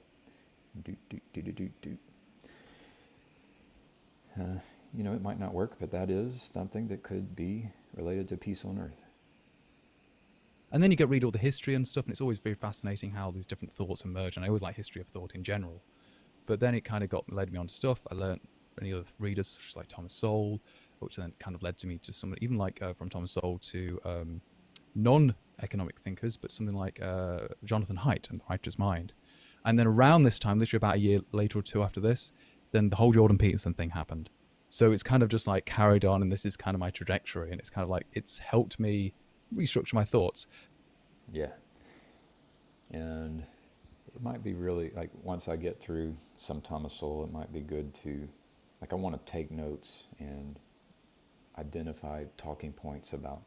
A: It might not work, but that is something that could be related to peace on earth.
D: And then you read all the history and stuff, and it's always very fascinating how these different thoughts emerge. And I always like history of thought in general. But then it kind of led me on to stuff. I learned many other readers, such as like Thomas Sowell, which then kind of led to me to some, even like from Thomas Sowell to non-economic thinkers, but something like Jonathan Haidt and The Writer's Mind. And then around this time, literally about a year later or two after this, then the whole Jordan Peterson thing happened. So it's kind of just like carried on, and this is kind of my trajectory, and it's kind of like it's helped me restructure my thoughts.
A: Yeah. And it might be really, like, once I get through some Thomas Sowell, it might be good to, like, I want to take notes and identify talking points about,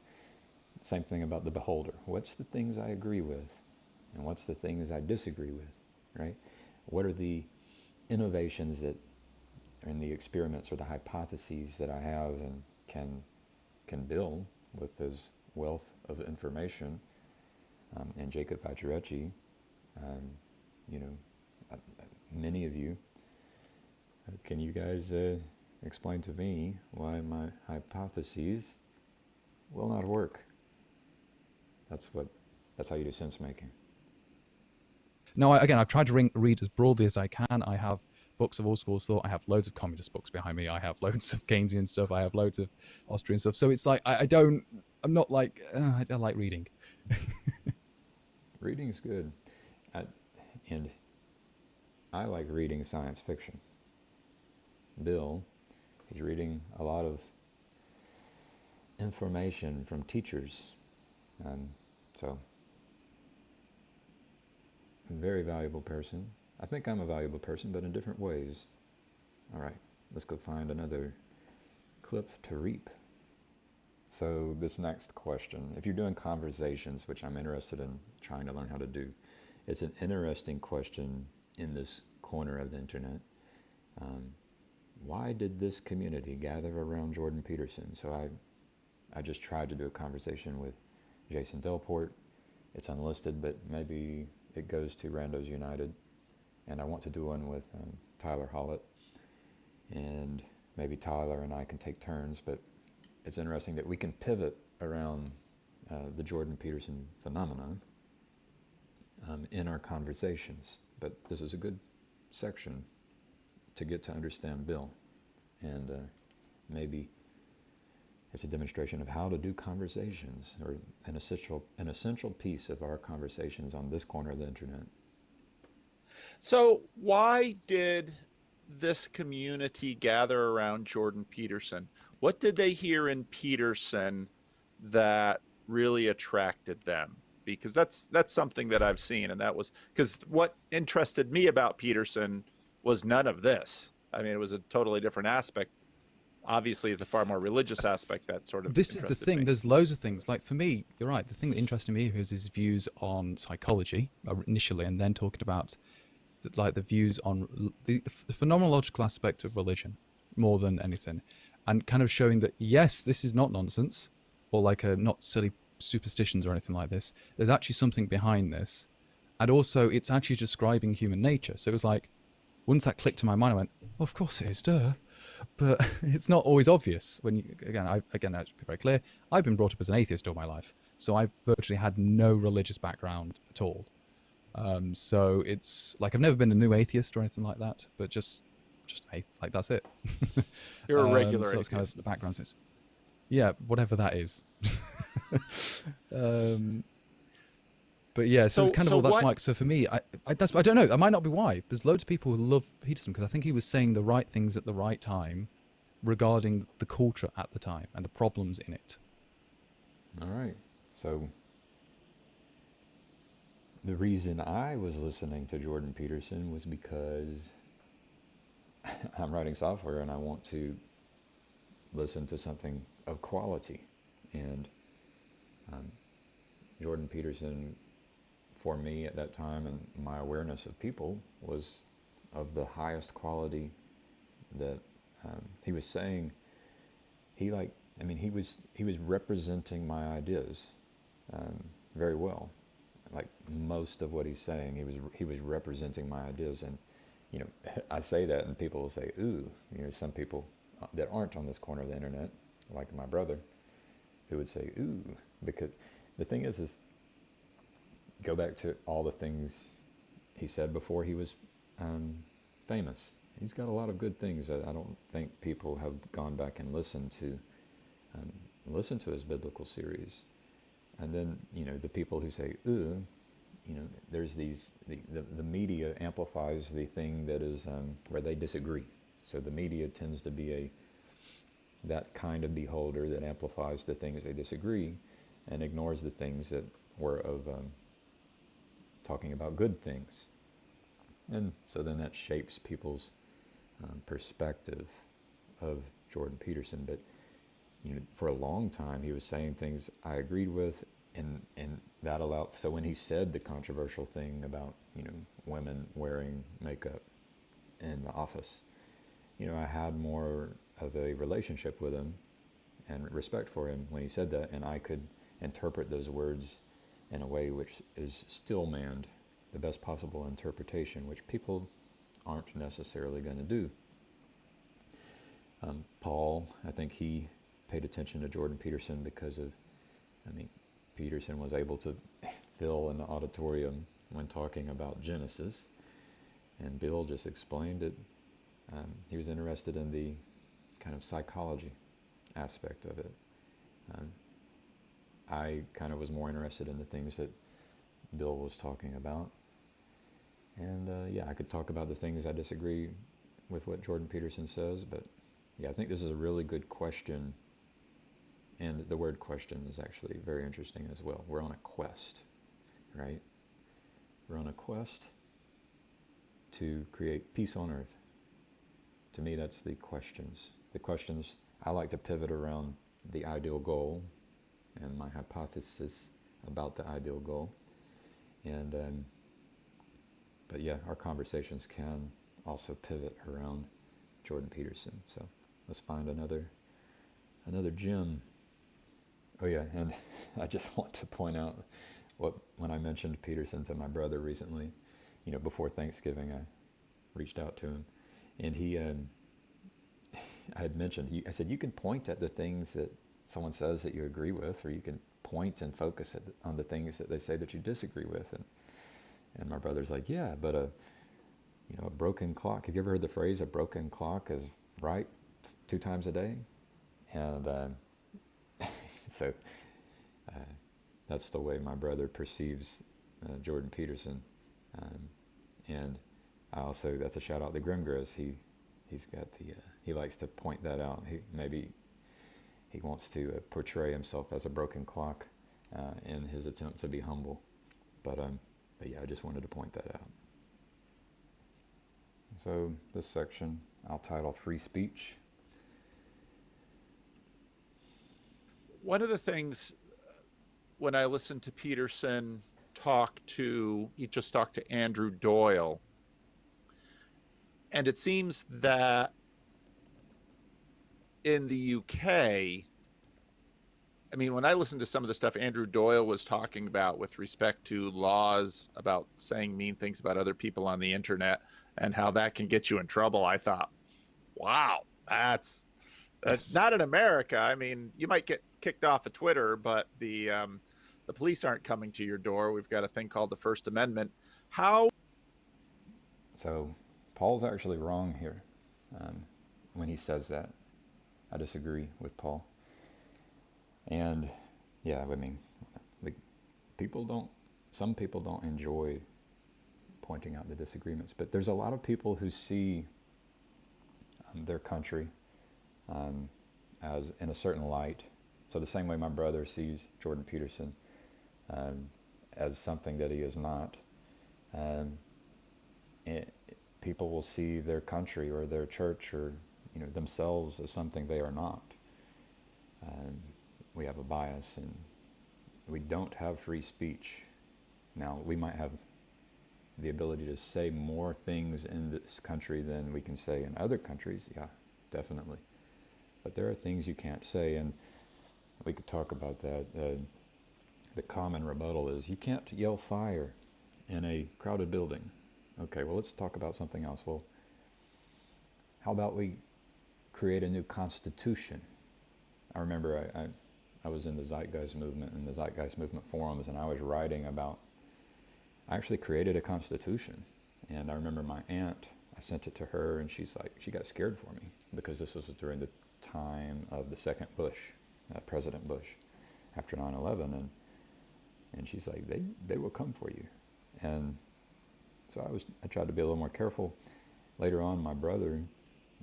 A: same thing about the beholder. What's the things I agree with? And what's the things I disagree with, right? What are the innovations that, and the experiments or the hypotheses that I have and can build with this wealth of information? And Jacob Facciarecci, many of you, can you guys explain to me why my hypotheses will not work? That's how you do sense making.
D: No, I've tried to read as broadly as I can. I have books of all schools of thought. I have loads of communist books behind me. I have loads of Keynesian stuff. I have loads of Austrian stuff. So it's like, I'm not like, I like reading.
A: Reading's good. And I like reading science fiction. Bill, he's reading a lot of information from teachers. So very valuable person. I think I'm a valuable person, but in different ways. All right, let's go find another clip to reap. So this next question, if you're doing conversations, which I'm interested in trying to learn how to do, it's an interesting question in this corner of the internet. Why did this community gather around Jordan Peterson? So I just tried to do a conversation with Jason Delport. It's unlisted, but maybe it goes to Randos United. And I want to do one with Tyler Hollett. And maybe Tyler and I can take turns, but it's interesting that we can pivot around the Jordan Peterson phenomenon in our conversations. But this is a good section to get to understand Bill. And maybe it's a demonstration of how to do conversations, or an essential piece of our conversations on this corner of the internet.
E: So why did this community gather around Jordan Peterson? What did they hear in Peterson that really attracted them? Because that's something that I've seen, and that was because what interested me about Peterson was none of this. I mean, it was a totally different aspect. Obviously, the far more religious aspect that sort of
D: This is the thing.
E: me.
D: There's loads of things. Like for me, you're right. The thing that interested me is his views on psychology initially, and then talking about like the views on the phenomenological aspect of religion more than anything, and kind of showing that yes, this is not nonsense or like not silly superstitions or anything like this. There's actually something behind this, and also it's actually describing human nature. So it was like once that clicked in my mind, I went, well, of course it is, duh. But it's not always obvious. When you, again, I should be very clear. I've been brought up as an atheist all my life, so I've virtually had no religious background at all. So it's like I've never been a new atheist or anything like that, but just like that's it.
E: You're a regular
D: so it's kind of
E: atheist.
D: the background. Yeah, whatever that is. But yeah, so it's kind of all that's Mike. So for me, I don't know. That might not be why. There's loads of people who love Peterson because I think he was saying the right things at the right time regarding the culture at the time and the problems in it.
A: All right. So the reason I was listening to Jordan Peterson was because I'm writing software and I want to listen to something of quality. And Jordan Peterson, for me at that time and my awareness of people, was of the highest quality. That he was saying, he was representing my ideas very well. Like most of what he's saying, he was representing my ideas. And I say that and people will say, ooh, some people that aren't on this corner of the internet, like my brother, who would say, ooh, because the thing is go back to all the things he said before he was famous. He's got a lot of good things that I don't think people have gone back and listened to his biblical series. And then, the people who say, ooh, there's the media amplifies the thing that is where they disagree. So the media tends to be that kind of beholder that amplifies the things they disagree and ignores the things that were of talking about good things. And so then that shapes people's perspective of Jordan Peterson. But for a long time he was saying things I agreed with, and that allowed. So when he said the controversial thing about women wearing makeup in the office, I had more of a relationship with him and respect for him when he said that, and I could interpret those words in a way which is still manned the best possible interpretation, which people aren't necessarily going to do. Paul, I think he paid attention to Jordan Peterson because of, Peterson was able to fill an auditorium when talking about Genesis, and Bill just explained it. He was interested in the kind of psychology aspect of it. I kind of was more interested in the things that Bill was talking about. And I could talk about the things I disagree with what Jordan Peterson says, but I think this is a really good question. And the word question is actually very interesting as well. We're on a quest, right? we're on a quest to create peace on earth. To me, that's the questions. The questions, I like to pivot around the ideal goal and my hypothesis about the ideal goal. And but yeah, our conversations can also pivot around Jordan Peterson. So let's find another gem. Oh yeah, and I just want to point out when I mentioned Peterson to my brother recently, before Thanksgiving, I reached out to him, and I had mentioned, I said, you can point at the things that someone says that you agree with, or you can point and focus on the things that they say that you disagree with. And my brother's like, yeah, but a broken clock. Have you ever heard the phrase, a broken clock is right 2 times a day? And so that's the way my brother perceives Jordan Peterson. And I also, that's a shout out to Grimgris. He's got he likes to point that out. He wants to portray himself as a broken clock in his attempt to be humble. But yeah, I just wanted to point that out. So this section I'll title Free Speech.
E: One of the things when I listened to Peterson he just talked to Andrew Doyle, and it seems that in the UK, when I listened to some of the stuff Andrew Doyle was talking about with respect to laws about saying mean things about other people on the internet and how that can get you in trouble, I thought, wow, that's not in America. You might get kicked off of Twitter, but the police aren't coming to your door. We've got a thing called the First Amendment.
A: So Paul's actually wrong here when he says that. I disagree with Paul. And yeah, some people don't enjoy pointing out the disagreements, but there's a lot of people who see their country as in a certain light. So the same way my brother sees Jordan Peterson as something that he is not, people will see their country or their church or themselves as something they are not. We have a bias, and we don't have free speech. Now, we might have the ability to say more things in this country than we can say in other countries. Yeah, definitely. But there are things you can't say, and we could talk about that. The common rebuttal is, you can't yell fire in a crowded building. Okay, well, let's talk about something else. Well, how about we create a new constitution? I remember I was in the Zeitgeist movement and the Zeitgeist movement forums, and I was writing about, I actually created a constitution. And I remember my aunt, I sent it to her, and she got scared for me, because this was during the time of the second Bush, President Bush, after 9/11, and she's like, they will come for you. And so I tried to be a little more careful. Later on, my brother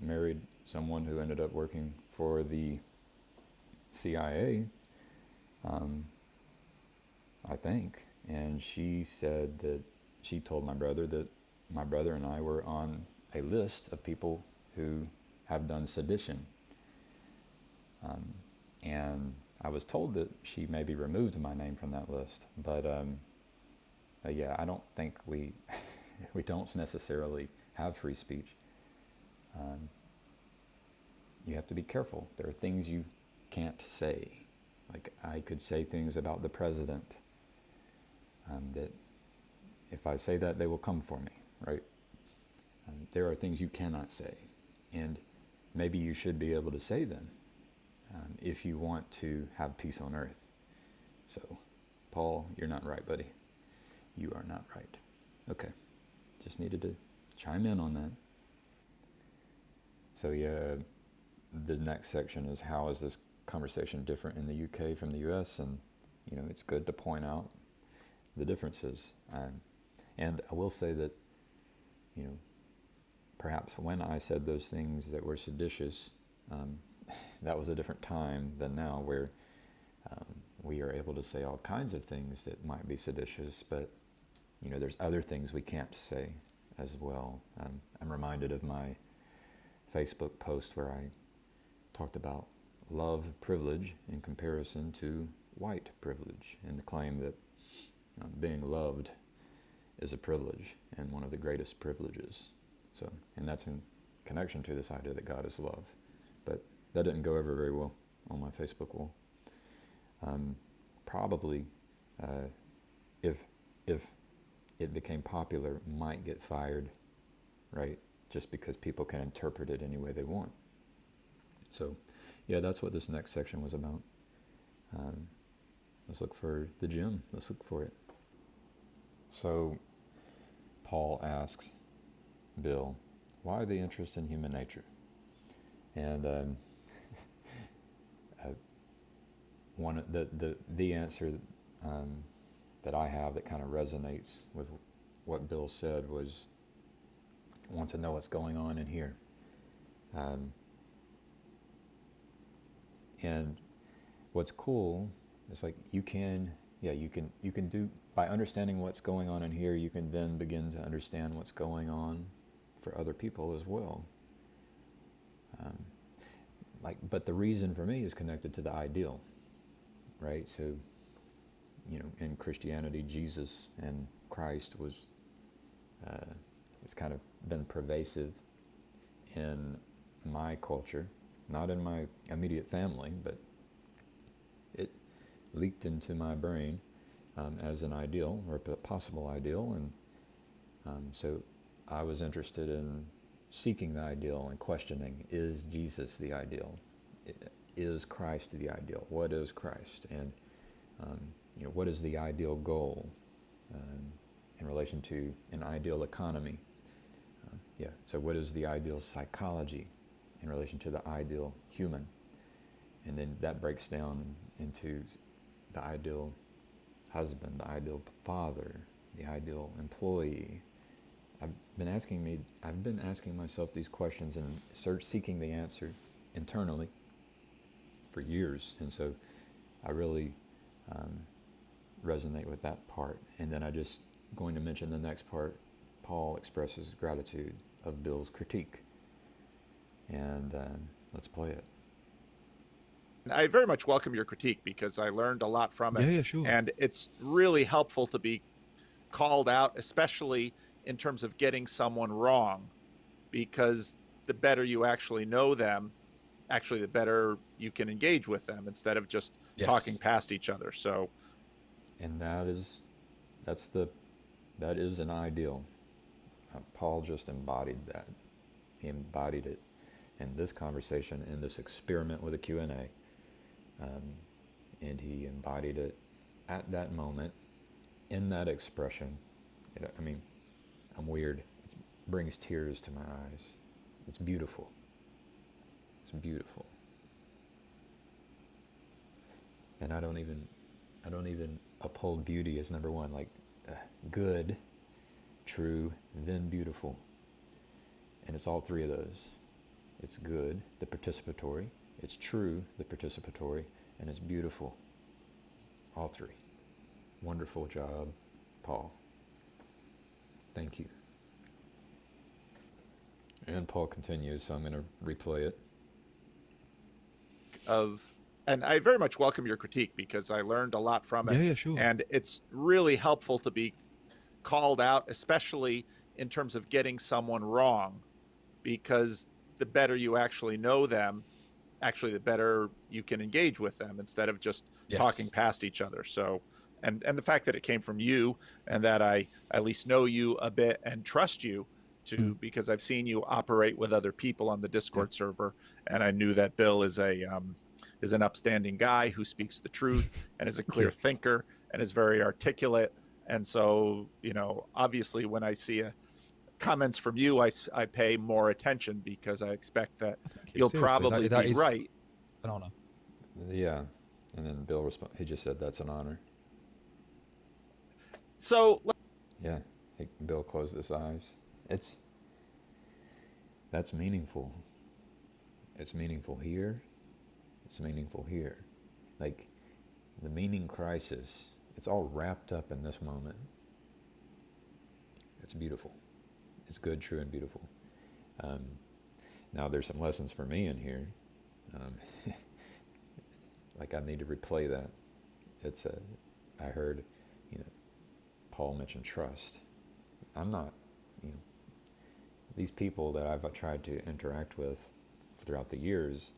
A: married someone who ended up working for the CIA, I think, and she said that she told my brother that my brother and I were on a list of people who have done sedition. And I was told that she maybe removed my name from that list, but yeah, I don't think we don't necessarily have free speech. You have to be careful. There are things you can't say. Like, I could say things about the president that if I say that, they will come for me, right? There are things you cannot say, and maybe you should be able to say them if you want to have peace on earth. So, Paul, you're not right, buddy. You are not right. Okay, just needed to chime in on that. So yeah, the next section is, how is this conversation different in the UK from the US? And it's good to point out the differences. And I will say that perhaps when I said those things that were seditious, that was a different time than now, where we are able to say all kinds of things that might be seditious, but there's other things we can't say as well. I'm reminded of my Facebook post where I talked about love privilege in comparison to white privilege, and the claim that being loved is a privilege and one of the greatest privileges. So, and that's in connection to this idea that God is love. But that didn't go over very well on my Facebook wall. Probably, if it became popular, might get fired, right? Just because people can interpret it any way they want. So, yeah, that's what this next section was about. Let's look for the gem. Let's look for it. So, Paul asks Bill, why the interest in human nature? And one the answer that I have that kind of resonates with what Bill said was, I want to know what's going on in here. And what's cool is like you can do, by understanding what's going on in here, you can then begin to understand what's going on for other people as well. But the reason for me is connected to the ideal, right? So, in Christianity, Jesus and Christ was, it's kind of been pervasive in my culture, not in my immediate family, but it leaked into my brain as an ideal, or a possible ideal, and so I was interested in seeking the ideal and questioning, is Jesus the ideal? Is Christ the ideal? What is Christ? And what is the ideal goal in relation to an ideal economy? So what is the ideal psychology in relation to the ideal human? And then that breaks down into the ideal husband, the ideal father, the ideal employee. I've been asking myself these questions and seeking the answer internally for years, and so I really resonate with that part. And then I just going to mention the next part. Paul expresses gratitude of Bill's critique, and let's play it.
E: I very much welcome your critique because I learned a lot from it.
D: Yeah, sure.
E: And it's really helpful to be called out, especially in terms of getting someone wrong, because the better you actually know them, the better you can engage with them instead of just talking past each other. So,
A: and that is an ideal. Paul just embodied that. He embodied it in this conversation, in this experiment with a Q&A. And he embodied it at that moment, in that expression. I'm weird. It brings tears to my eyes. It's beautiful. It's beautiful. And I don't even uphold beauty as number one, like good, true, then beautiful. And it's all three of those. It's good, the participatory. It's true, the participatory. And it's beautiful. All three. Wonderful job, Paul. Thank you. And Paul continues, so I'm going to replay it.
E: And I very much welcome your critique because I learned a lot from it.
D: Yeah, sure.
E: And it's really helpful to be called out, especially in terms of getting someone wrong, because the better you actually know them, the better you can engage with them instead of just talking past each other. So, and the fact that it came from you and that I at least know you a bit and trust you too, because I've seen you operate with other people on the Discord server, and I knew that Bill is an upstanding guy who speaks the truth and is a clear thinker and is very articulate. And so, obviously when I see comments from you, I pay more attention because I expect that you'll probably be right.
D: An honor.
A: Yeah. And then Bill he just said that's an honor.
E: So
A: yeah, Bill closed his eyes. That's meaningful. It's meaningful here. It's meaningful here. Like the meaning crisis, it's all wrapped up in this moment. it's beautiful. It's good, true, and beautiful. Now there's some lessons for me in here. Like I need to replay that. I heard, Paul mentioned trust. I'm not, these people that I've tried to interact with throughout the years,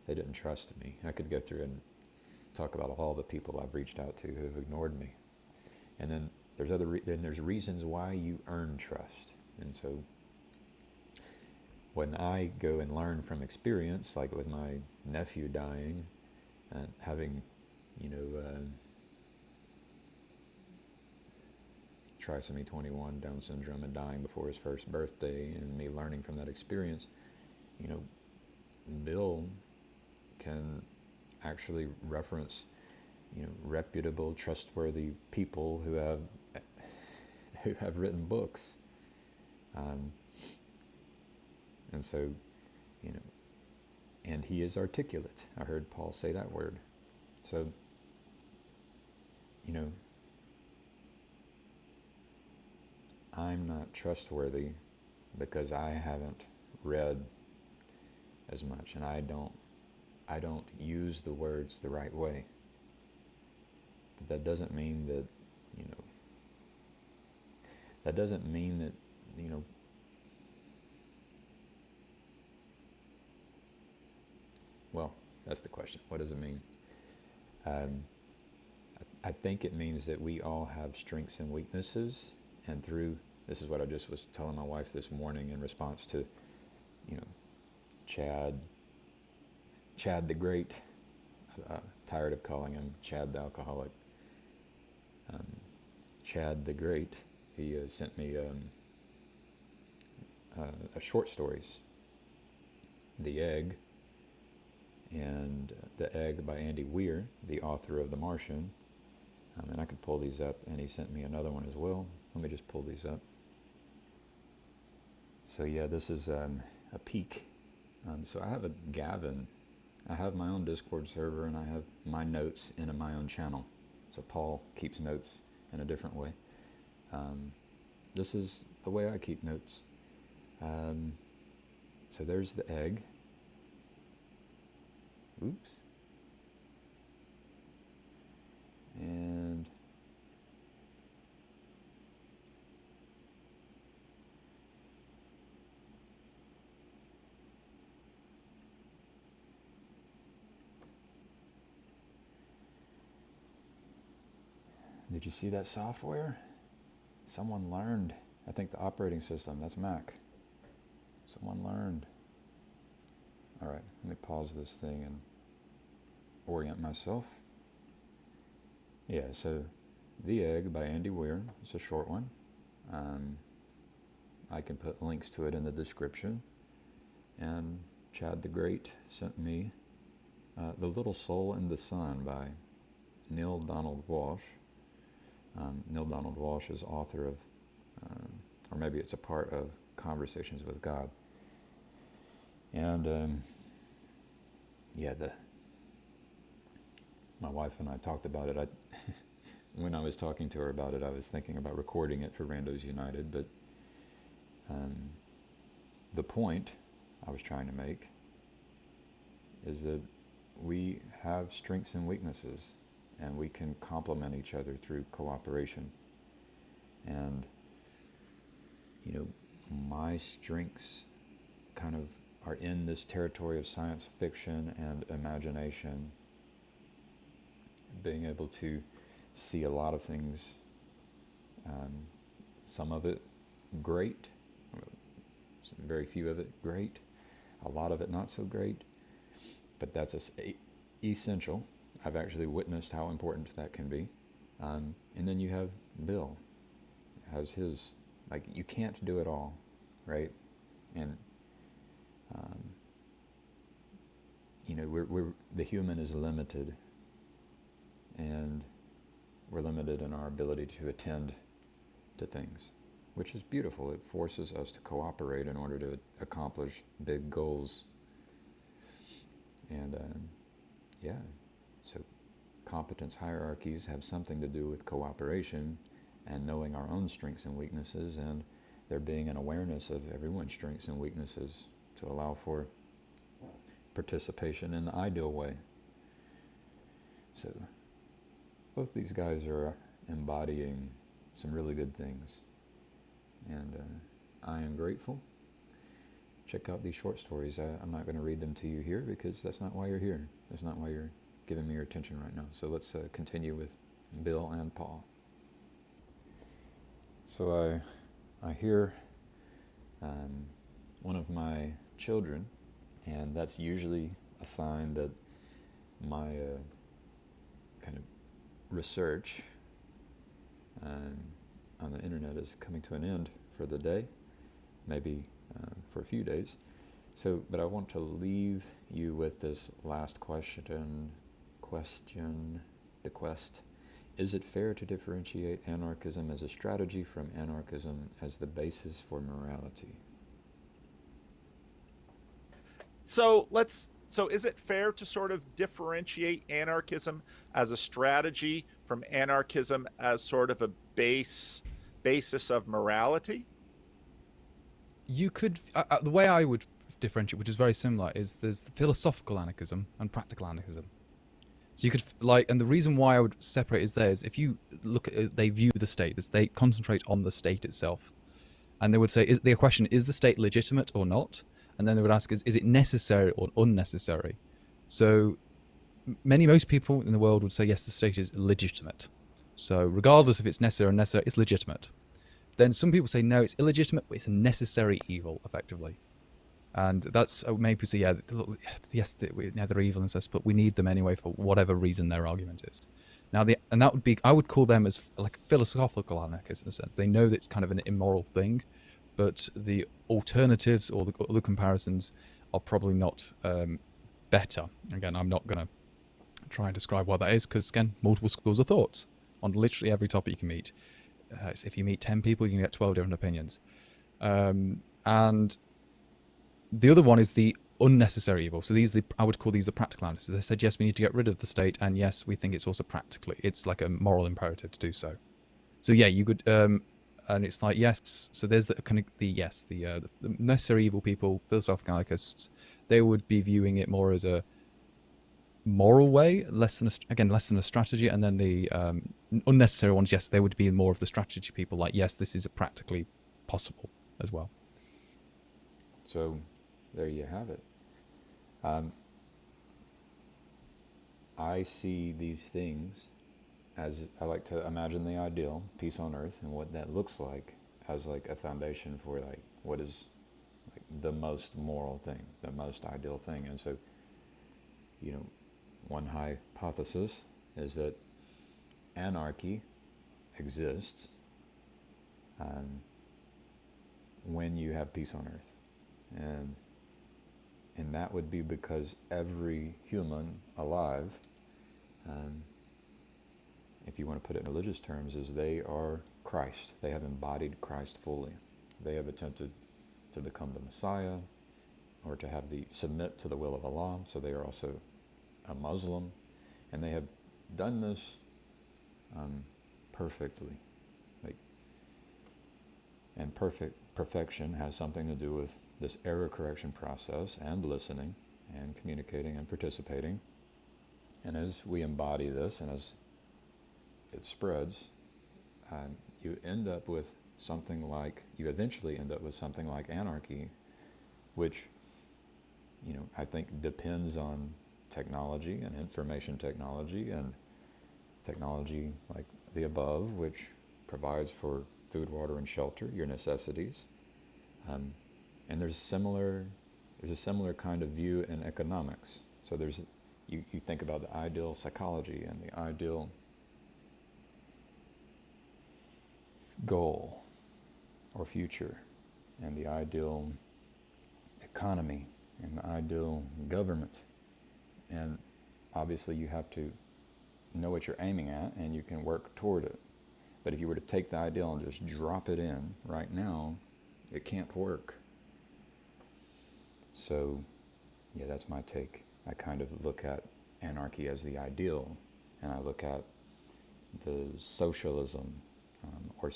A: they didn't trust me. I could go through and talk about all the people I've reached out to who've ignored me. And then there's reasons why you earn trust. And so when I go and learn from experience, like with my nephew dying and having, trisomy 21, Down syndrome, and dying before his first birthday, and me learning from that experience, Bill can actually reference, reputable, trustworthy people who have written books, and so, and he is articulate. I heard Paul say that word. So, I'm not trustworthy because I haven't read as much, and I don't use the words the right way. But that doesn't mean that, well, that's the question. What does it mean? I think it means that we all have strengths and weaknesses, and this is what I just was telling my wife this morning in response to, Chad the Great. Tired of calling him Chad the Alcoholic. Chad the Great, he sent me a short stories, The Egg, and The Egg by Andy Weir, the author of The Martian. And I could pull these up, and he sent me another one as well. Let me just pull these up. So yeah, this is a peek. So I have a Gavin. I have my own Discord server, and I have my notes in my own channel. So Paul keeps notes in a different way. This is the way I keep notes. So there's the egg. Oops. And did you see that software? Someone learned. I think the operating system, that's Mac. Someone learned. All right, let me pause this thing and orient myself. Yeah, so The Egg by Andy Weir. It's a short one. I can put links to it in the description. And Chad the Great sent me The Little Soul in the Sun by Neale Donald Walsch. Neale Donald Walsch is author of, or maybe it's a part of, Conversations with God. And my wife and I talked about it. When I was talking to her about it, I was thinking about recording it for Randos United, but the point I was trying to make is that we have strengths and weaknesses, and we can complement each other through cooperation. And, my strengths kind of are in this territory of science fiction and imagination, being able to see a lot of things, some of it great, very few of it great, a lot of it not so great, but that's essential. I've actually witnessed how important that can be. And then you have Bill, has his, you can't do it all, right? And we're the human is limited, and we're limited in our ability to attend to things, which is beautiful. It forces us to cooperate in order to accomplish big goals. And so competence hierarchies have something to do with cooperation and knowing our own strengths and weaknesses, and there being an awareness of everyone's strengths and weaknesses to allow for participation in the ideal way. So both these guys are embodying some really good things, and I am grateful. Check out these short stories. I'm not going to read them to you here because that's not why you're here. That's not why you're giving me your attention right now. So let's continue with Bill and Paul. So I hear one of my children, and that's usually a sign that my kind of research on the internet is coming to an end for the day, maybe for a few days. So, but I want to leave you with this last question. The quest. Is it fair to differentiate anarchism as a strategy from anarchism as the basis for morality?
E: So is it fair to sort of differentiate anarchism as a strategy from anarchism as sort of a basis of morality?
D: You could, the way I would differentiate, which is very similar, is there's philosophical anarchism and practical anarchism. So you could, and the reason why I would separate is there is if you look at, they view the state concentrate on the state itself. And they would say, the question, is the state legitimate or not? And then they would ask, is it necessary or unnecessary? So most people in the world would say, yes, the state is legitimate. So regardless if it's necessary or unnecessary, it's legitimate. Then some people say, no, it's illegitimate, but it's a necessary evil, effectively. And that's, maybe people say, yes, they're evil and stuff, but we need them anyway for whatever reason their argument is. Now, and that would be, I would call them as like philosophical anarchists in a sense. They know that it's kind of an immoral thing, but the alternatives or the other comparisons are probably not better. Again, I'm not going to try and describe what that is because, again, multiple schools of thoughts on literally every topic you can meet. So if you meet 10 people, you can get 12 different opinions. And the other one is the unnecessary evil. So I would call these the practical anarchists. They said, yes, we need to get rid of the state, and yes, we think it's also it's like a moral imperative to do so. So yeah, you could, and it's like, yes, so there's the necessary evil people, philosophical anarchists, they would be viewing it more as a moral way, less than a strategy, and then the unnecessary ones, yes, they would be more of the strategy people, like, yes, this is practically possible as well.
A: So there you have it. I see these things as, I like to imagine the ideal, peace on earth, and what that looks like as like a foundation for like what is like the most moral thing, the most ideal thing. And so, one hypothesis is that anarchy exists when you have peace on earth. And that would be because every human alive, if you want to put it in religious terms, is they are Christ. They have embodied Christ fully. They have attempted to become the Messiah or to submit to the will of Allah. So they are also a Muslim. And they have done this perfectly. And perfection has something to do with this error correction process and listening and communicating and participating. And as we embody this and as it spreads, you eventually end up with something like anarchy, which, I think depends on technology and information technology and technology like the above, which provides for food, water, and shelter, your necessities. And there's a similar kind of view in economics. So you think about the ideal psychology and the ideal goal or future and the ideal economy and the ideal government. And obviously you have to know what you're aiming at and you can work toward it. But if you were to take the ideal and just drop it in right now, it can't work. So, yeah, that's my take. I kind of look at anarchy as the ideal, and I look at the socialism or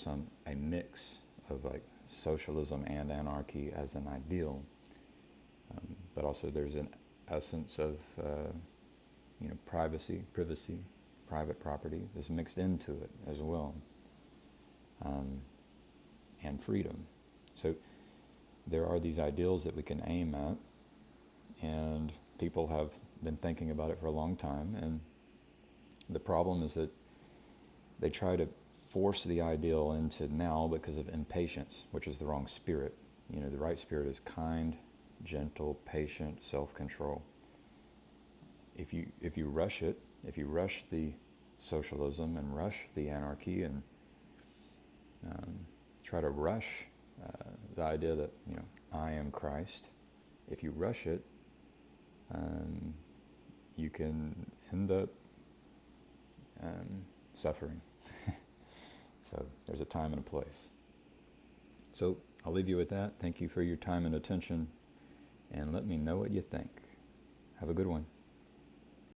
A: a mix of like socialism and anarchy as an ideal, but also there's an essence of privacy, private property is mixed into it as well, and freedom. So there are these ideals that we can aim at, and people have been thinking about it for a long time, and the problem is that they try to force the ideal into now because of impatience, which is the wrong spirit. The right spirit is kind, gentle, patient, self-control. If you rush it, if you rush the socialism and rush the anarchy and try to rush the idea that I am Christ, if you rush it, you can end up suffering. So there's a time and a place. So I'll leave you with that. Thank you for your time and attention, and let me know what you think. Have a good one.